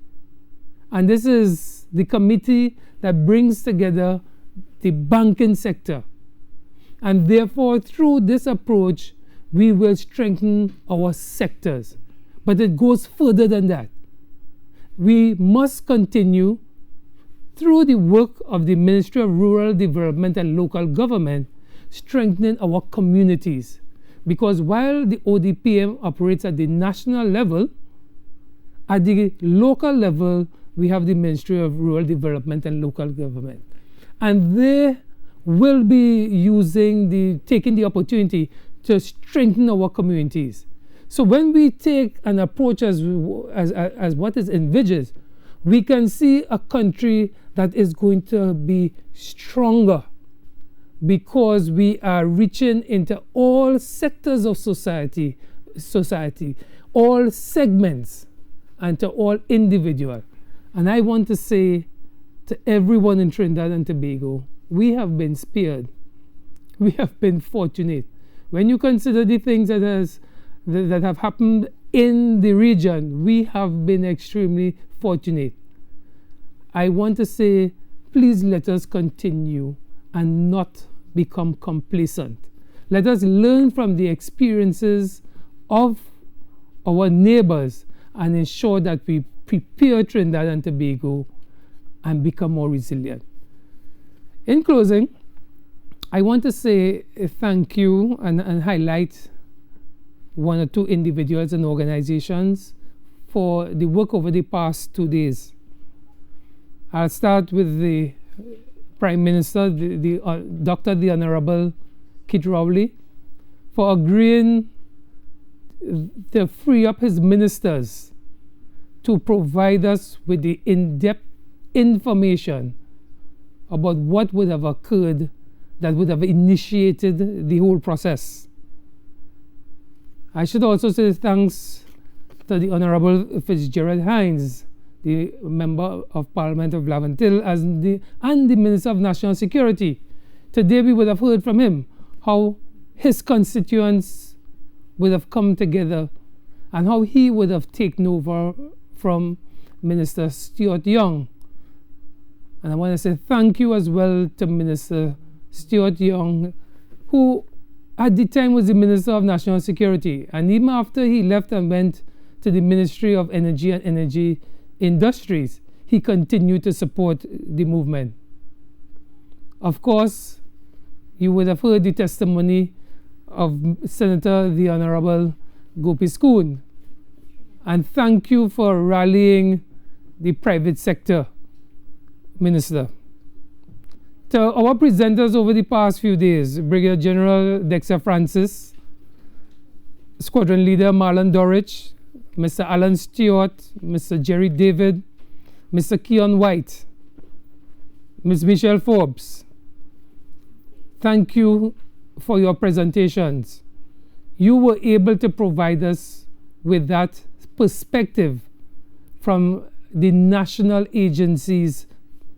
S10: and this is the committee that brings together the banking sector. And therefore, through this approach, we will strengthen our sectors. But it goes further than that. We must continue through the work of the Ministry of Rural Development and Local Government, strengthening our communities. Because while the ODPM operates at the national level, at the local level, we have the Ministry of Rural Development and Local Government. And they will be taking the opportunity to strengthen our communities. So when we take an approach as what is envisaged, we can see a country that is going to be stronger because we are reaching into all sectors of society, all segments, and to all individuals. And I want to say to everyone in Trinidad and Tobago, we have been spared. We have been fortunate. When you consider the things that have happened in the region, we have been extremely fortunate. I want to say, please let us continue and not become complacent. Let us learn from the experiences of our neighbors and ensure that we prepare Trinidad and Tobago and become more resilient. In closing, I want to say thank you and highlight 1 or 2 individuals and organizations for the work over the past 2 days. I'll start with the Prime Minister, the Honorable Kit Rowley, for agreeing to free up his ministers to provide us with the in-depth information about what would have occurred that would have initiated the whole process. I should also say thanks to the Honorable Fitzgerald Hines, the Member of Parliament of Laventille, and the Minister of National Security. Today we would have heard from him how his constituents would have come together and how he would have taken over from Minister Stuart Young. And I want to say thank you as well to Minister Stuart Young, who at the time was the Minister of National Security. And even after he left and went to the Ministry of Energy and Energy Industries, he continued to support the movement. Of course, you would have heard the testimony of Senator the Honorable Gopi Schoon. And thank you for rallying the private sector, Minister. To our presenters over the past few days, Brigadier General Dexter Francis, Squadron Leader Marlon Dorich, Mr. Alan Stewart, Mr. Jerry David, Mr. Keon White, Ms. Michelle Forbes, thank you for your presentations. You were able to provide us with that perspective from the national agency's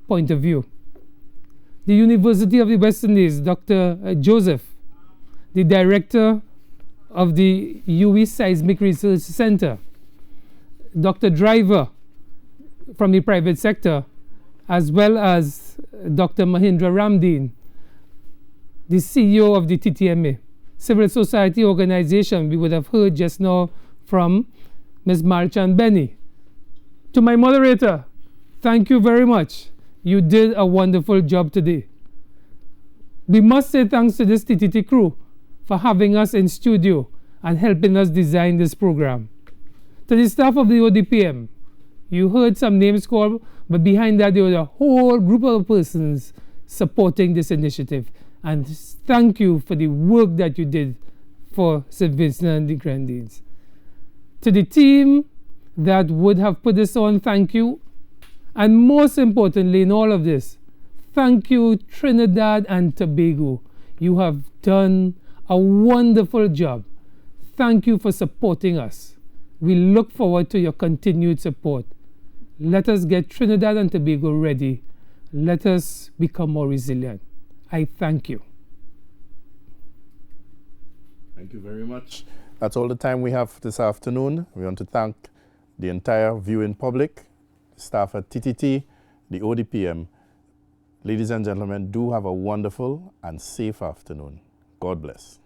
S10: point of view. The University of the West Indies, Dr. Joseph, the director of the UE Seismic Research Center, Dr. Driver from the private sector, as well as Dr. Mahindra Ramdeen, the CEO of the TTMA, civil society organization we would have heard just now from Ms. Malchan Benny. To my moderator, thank you very much. You did a wonderful job today. We must say thanks to this TTT crew for having us in studio and helping us design this program. To the staff of the ODPM, you heard some names called, but behind that there was a whole group of persons supporting this initiative. And thank you for the work that you did for St. Vincent and the Grenadines. To the team that would have put this on, thank you. And most importantly in all of this, thank you, Trinidad and Tobago. You have done a wonderful job. Thank you for supporting us. We look forward to your continued support. Let us get Trinidad and Tobago ready. Let us become more resilient. I thank you.
S1: Thank you very much. That's all the time we have this afternoon. We want to thank the entire viewing public, staff at TTT, the ODPM. Ladies and gentlemen, do have a wonderful and safe afternoon. God bless.